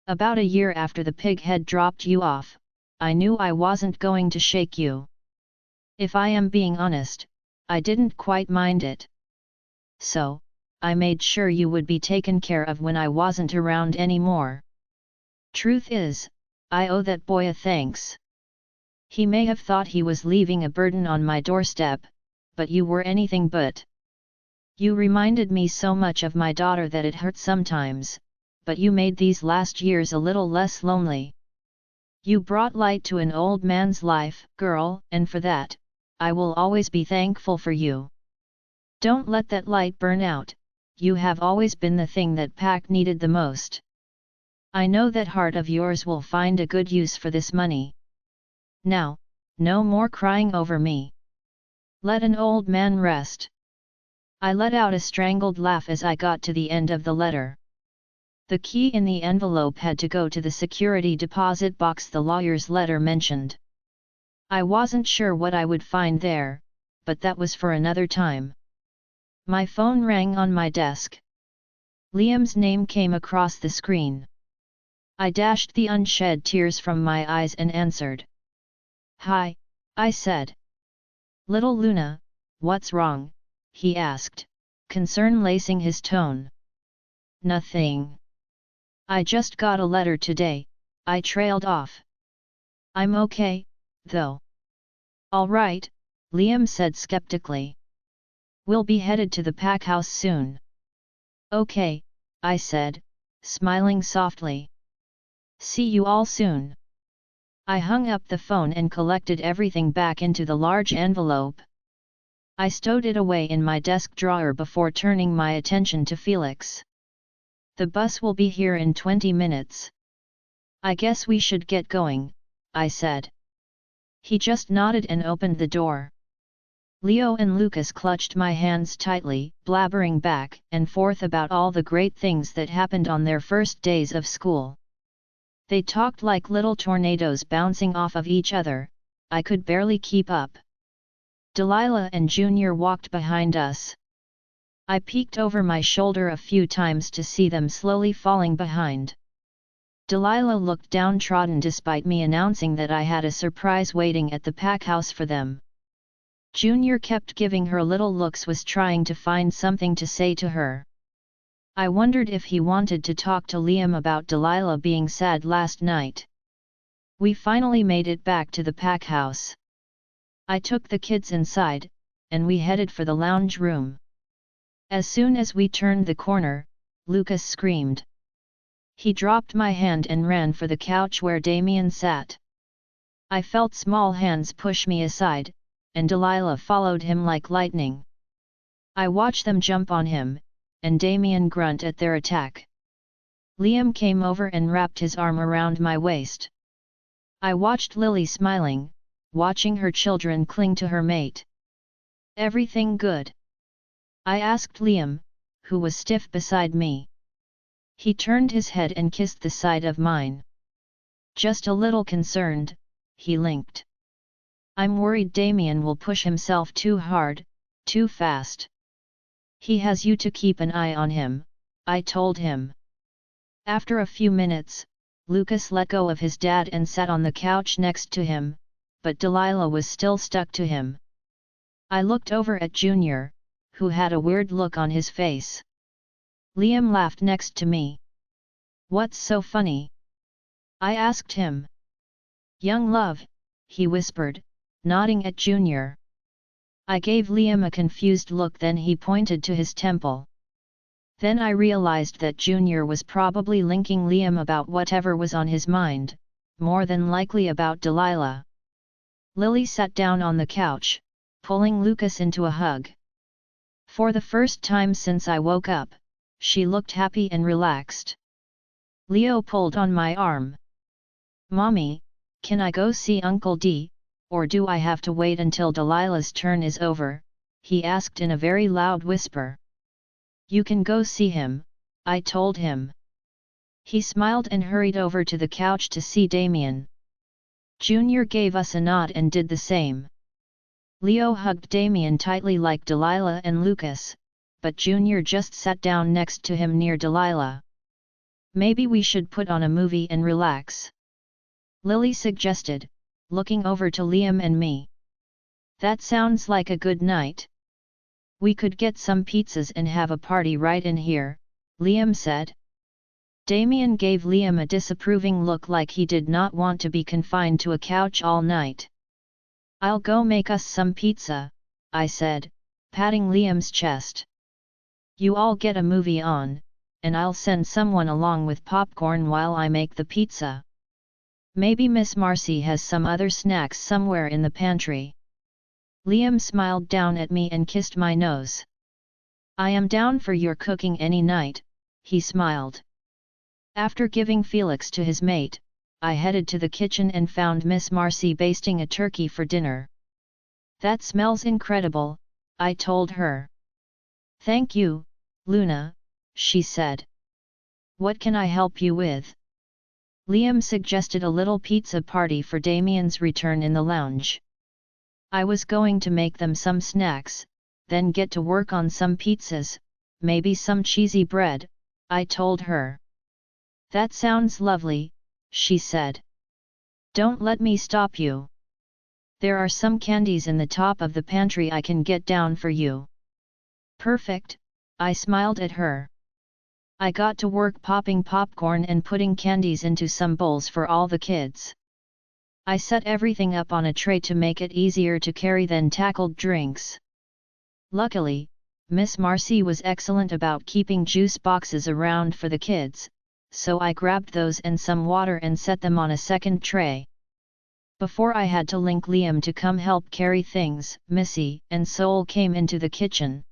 About a year after the pig had dropped you off, I knew I wasn't going to shake you. If I am being honest, I didn't quite mind it. So, I made sure you would be taken care of when I wasn't around anymore. Truth is, I owe that boy a thanks. He may have thought he was leaving a burden on my doorstep, but you were anything but. You reminded me so much of my daughter that it hurt sometimes, but you made these last years a little less lonely. You brought light to an old man's life, girl, and for that, I will always be thankful for you. Don't let that light burn out, you have always been the thing that Pack needed the most. I know that heart of yours will find a good use for this money. Now, no more crying over me. Let an old man rest. I let out a strangled laugh as I got to the end of the letter. The key in the envelope had to go to the security deposit box the lawyer's letter mentioned. I wasn't sure what I would find there, but that was for another time. My phone rang on my desk. Liam's name came across the screen. I dashed the unshed tears from my eyes and answered. "Hi," I said. "Little Luna, what's wrong?" he asked, concern lacing his tone. "Nothing. I just got a letter today," I trailed off. "I'm okay, though." "All right," Liam said skeptically. "We'll be headed to the pack house soon." "Okay," I said, smiling softly. "See you all soon." I hung up the phone and collected everything back into the large envelope. I stowed it away in my desk drawer before turning my attention to Felix. "The bus will be here in 20 minutes. I guess we should get going," I said. He just nodded and opened the door. Leo and Lucas clutched my hands tightly, blabbering back and forth about all the great things that happened on their first days of school. They talked like little tornadoes bouncing off of each other. I could barely keep up. Delilah and Junior walked behind us. I peeked over my shoulder a few times to see them slowly falling behind. Delilah looked downtrodden despite me announcing that I had a surprise waiting at the pack house for them. Junior kept giving her little looks, was trying to find something to say to her. I wondered if he wanted to talk to Liam about Delilah being sad last night. We finally made it back to the pack house. I took the kids inside, and we headed for the lounge room. As soon as we turned the corner, Lucas screamed. He dropped my hand and ran for the couch where Damien sat. I felt small hands push me aside, and Delilah followed him like lightning. I watched them jump on him, and Damien grunt at their attack. Liam came over and wrapped his arm around my waist. I watched Lily smiling, watching her children cling to her mate. "Everything good?" I asked Liam, who was stiff beside me. He turned his head and kissed the side of mine. "Just a little concerned," he linked. "I'm worried Damien will push himself too hard, too fast." "He has you to keep an eye on him," I told him. After a few minutes, Lucas let go of his dad and sat on the couch next to him, but Delilah was still stuck to him. I looked over at Junior, who had a weird look on his face. Liam laughed next to me. "What's so funny?" I asked him. "Young love," he whispered, nodding at Junior. I gave Liam a confused look, then he pointed to his temple. Then I realized that Junior was probably linking Liam about whatever was on his mind, more than likely about Delilah. Lily sat down on the couch, pulling Lucas into a hug. For the first time since I woke up, she looked happy and relaxed. Leo pulled on my arm. "Mommy, can I go see Uncle D, or do I have to wait until Delilah's turn is over?" he asked in a very loud whisper. "You can go see him," I told him. He smiled and hurried over to the couch to see Damien. Junior gave us a nod and did the same. Leo hugged Damien tightly like Delilah and Lucas, but Junior just sat down next to him near Delilah. "Maybe we should put on a movie and relax," Lily suggested, looking over to Liam and me. "That sounds like a good night. We could get some pizzas and have a party right in here," Liam said. Damien gave Liam a disapproving look like he did not want to be confined to a couch all night. "I'll go make us some pizza," I said, patting Liam's chest. "You all get a movie on, and I'll send someone along with popcorn while I make the pizza. Maybe Miss Marcy has some other snacks somewhere in the pantry." Liam smiled down at me and kissed my nose. "I am down for your cooking any night," he smiled. After giving Felix to his mate, I headed to the kitchen and found Miss Marcy basting a turkey for dinner. "That smells incredible," I told her. Thank you, Luna, she said. What can I help you with? Liam suggested a little pizza party for Damien's return in the lounge. I was going to make them some snacks, then get to work on some pizzas, maybe some cheesy bread, I told her. That sounds lovely, she said. Don't let me stop you. There are some candies in the top of the pantry I can get down for you. Perfect, I smiled at her. I got to work popping popcorn and putting candies into some bowls for all the kids. I set everything up on a tray to make it easier to carry, then tackled drinks. Luckily, Miss Marcy was excellent about keeping juice boxes around for the kids, so I grabbed those and some water and set them on a second tray. Before I had to link Liam to come help carry things, Missy and Soul came into the kitchen.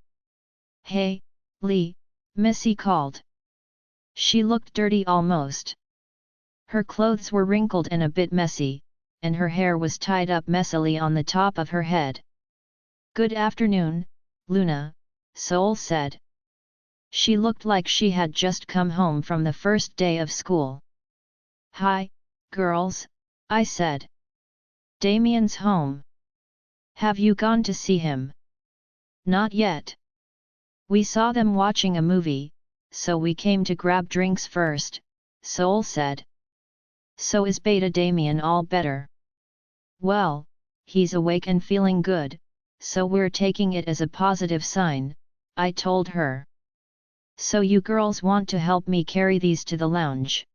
Hey, Lee, Missy called. She looked dirty almost. Her clothes were wrinkled and a bit messy, and her hair was tied up messily on the top of her head. Good afternoon, Luna, Soul said. She looked like she had just come home from the first day of school. Hi, girls, I said. Damien's home. Have you gone to see him? Not yet. We saw them watching a movie, so we came to grab drinks first, Soul said. So is Beta Damien all better? Well, he's awake and feeling good, so we're taking it as a positive sign, I told her. So you girls want to help me carry these to the lounge?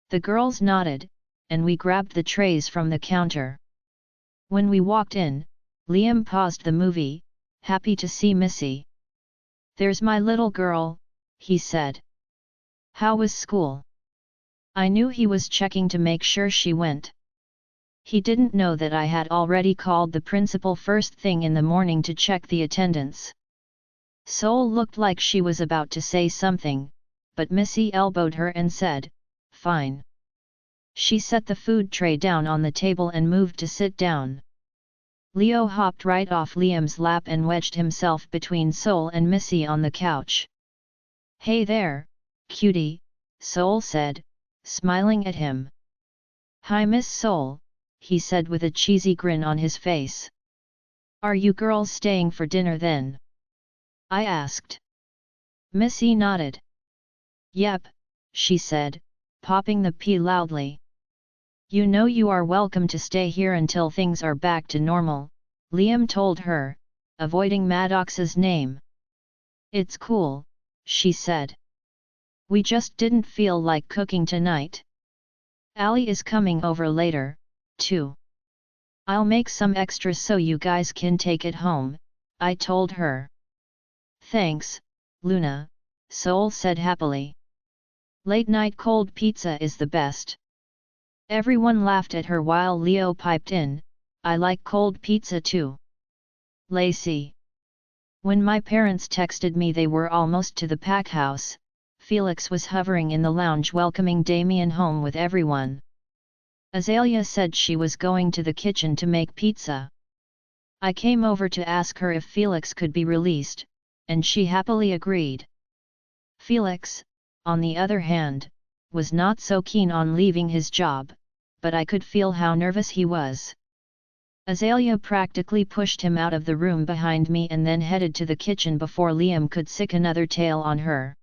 The girls nodded, and we grabbed the trays from the counter. When we walked in, Liam paused the movie, happy to see Missy. There's my little girl, he said. How was school? I knew he was checking to make sure she went. He didn't know that I had already called the principal first thing in the morning to check the attendance. Soul looked like she was about to say something, but Missy elbowed her and said, Fine. She set the food tray down on the table and moved to sit down. Leo hopped right off Liam's lap and wedged himself between Soul and Missy on the couch. Hey there, cutie, Soul said, smiling at him. Hi Miss Soul, he said with a cheesy grin on his face. Are you girls staying for dinner then? I asked. Missy nodded. Yep, she said, popping the pea loudly. You know you are welcome to stay here until things are back to normal, Liam told her, avoiding Maddox's name. It's cool, she said. We just didn't feel like cooking tonight. Allie is coming over later, too. I'll make some extras so you guys can take it home, I told her. Thanks, Luna, Soul said happily. Late night cold pizza is the best. Everyone laughed at her while Leo piped in, I like cold pizza too. Lacey. When my parents texted me they were almost to the pack house, Felix was hovering in the lounge welcoming Damien home with everyone. Azalea said she was going to the kitchen to make pizza. I came over to ask her if Felix could be released, and she happily agreed. Felix, on the other hand, was not so keen on leaving his job, but I could feel how nervous he was. Azalea practically pushed him out of the room behind me and then headed to the kitchen before Liam could sick another tale on her.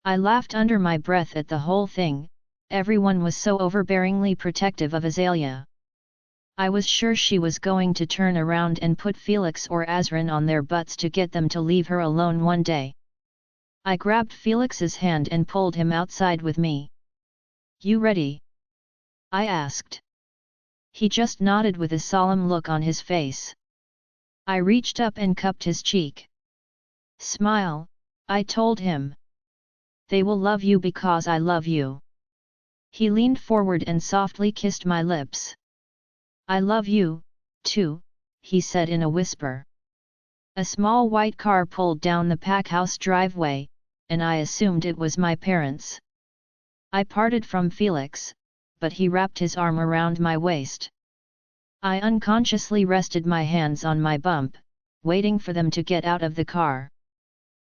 I laughed under my breath at the whole thing, everyone was so overbearingly protective of Azalea. I was sure she was going to turn around and put Felix or Azrin on their butts to get them to leave her alone one day. I grabbed Felix's hand and pulled him outside with me. You ready? I asked. He just nodded with a solemn look on his face. I reached up and cupped his cheek. Smile, I told him. They will love you because I love you. He leaned forward and softly kissed my lips. I love you, too, he said in a whisper. A small white car pulled down the packhouse driveway, and I assumed it was my parents. I parted from Felix, but he wrapped his arm around my waist. I unconsciously rested my hands on my bump, waiting for them to get out of the car.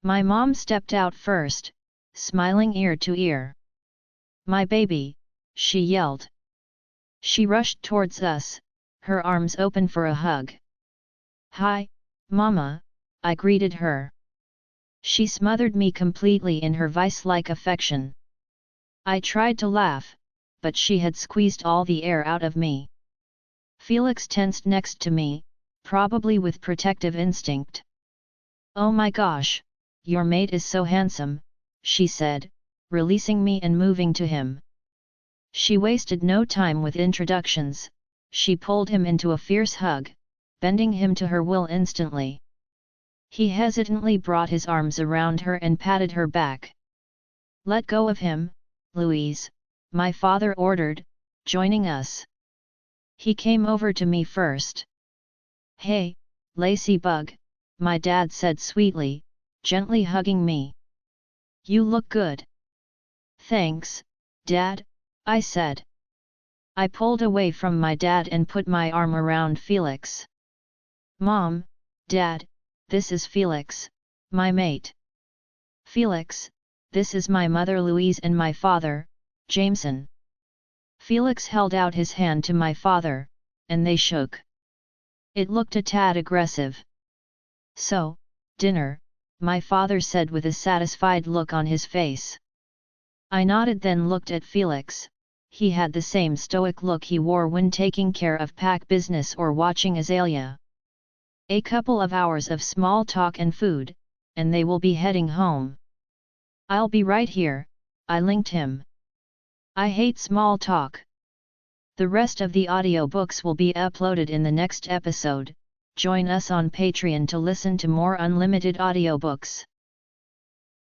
My mom stepped out first, smiling ear to ear. "My baby," she yelled. She rushed towards us, her arms open for a hug. "Hi, Mama," I greeted her. She smothered me completely in her vice-like affection. I tried to laugh, but she had squeezed all the air out of me. Felix tensed next to me, probably with protective instinct. "Oh my gosh, your mate is so handsome," she said, releasing me and moving to him. She wasted no time with introductions, she pulled him into a fierce hug, bending him to her will instantly. He hesitantly brought his arms around her and patted her back. "Let go of him, Louise," my father ordered, joining us. He came over to me first. "Hey, lacy bug," my dad said sweetly, gently hugging me. "You look good." "Thanks, Dad," I said. I pulled away from my dad and put my arm around Felix. "Mom, Dad, this is Felix, my mate. Felix, this is my mother Louise and my father, Jameson." Felix held out his hand to my father, and they shook. It looked a tad aggressive. "So, dinner," my father said with a satisfied look on his face. I nodded, then looked at Felix. He had the same stoic look he wore when taking care of pack business or watching Azalea. A couple of hours of small talk and food, and they will be heading home. "I'll be right here," I linked him. I hate small talk. The rest of the audiobooks will be uploaded in the next episode. Join us on Patreon to listen to more unlimited audiobooks.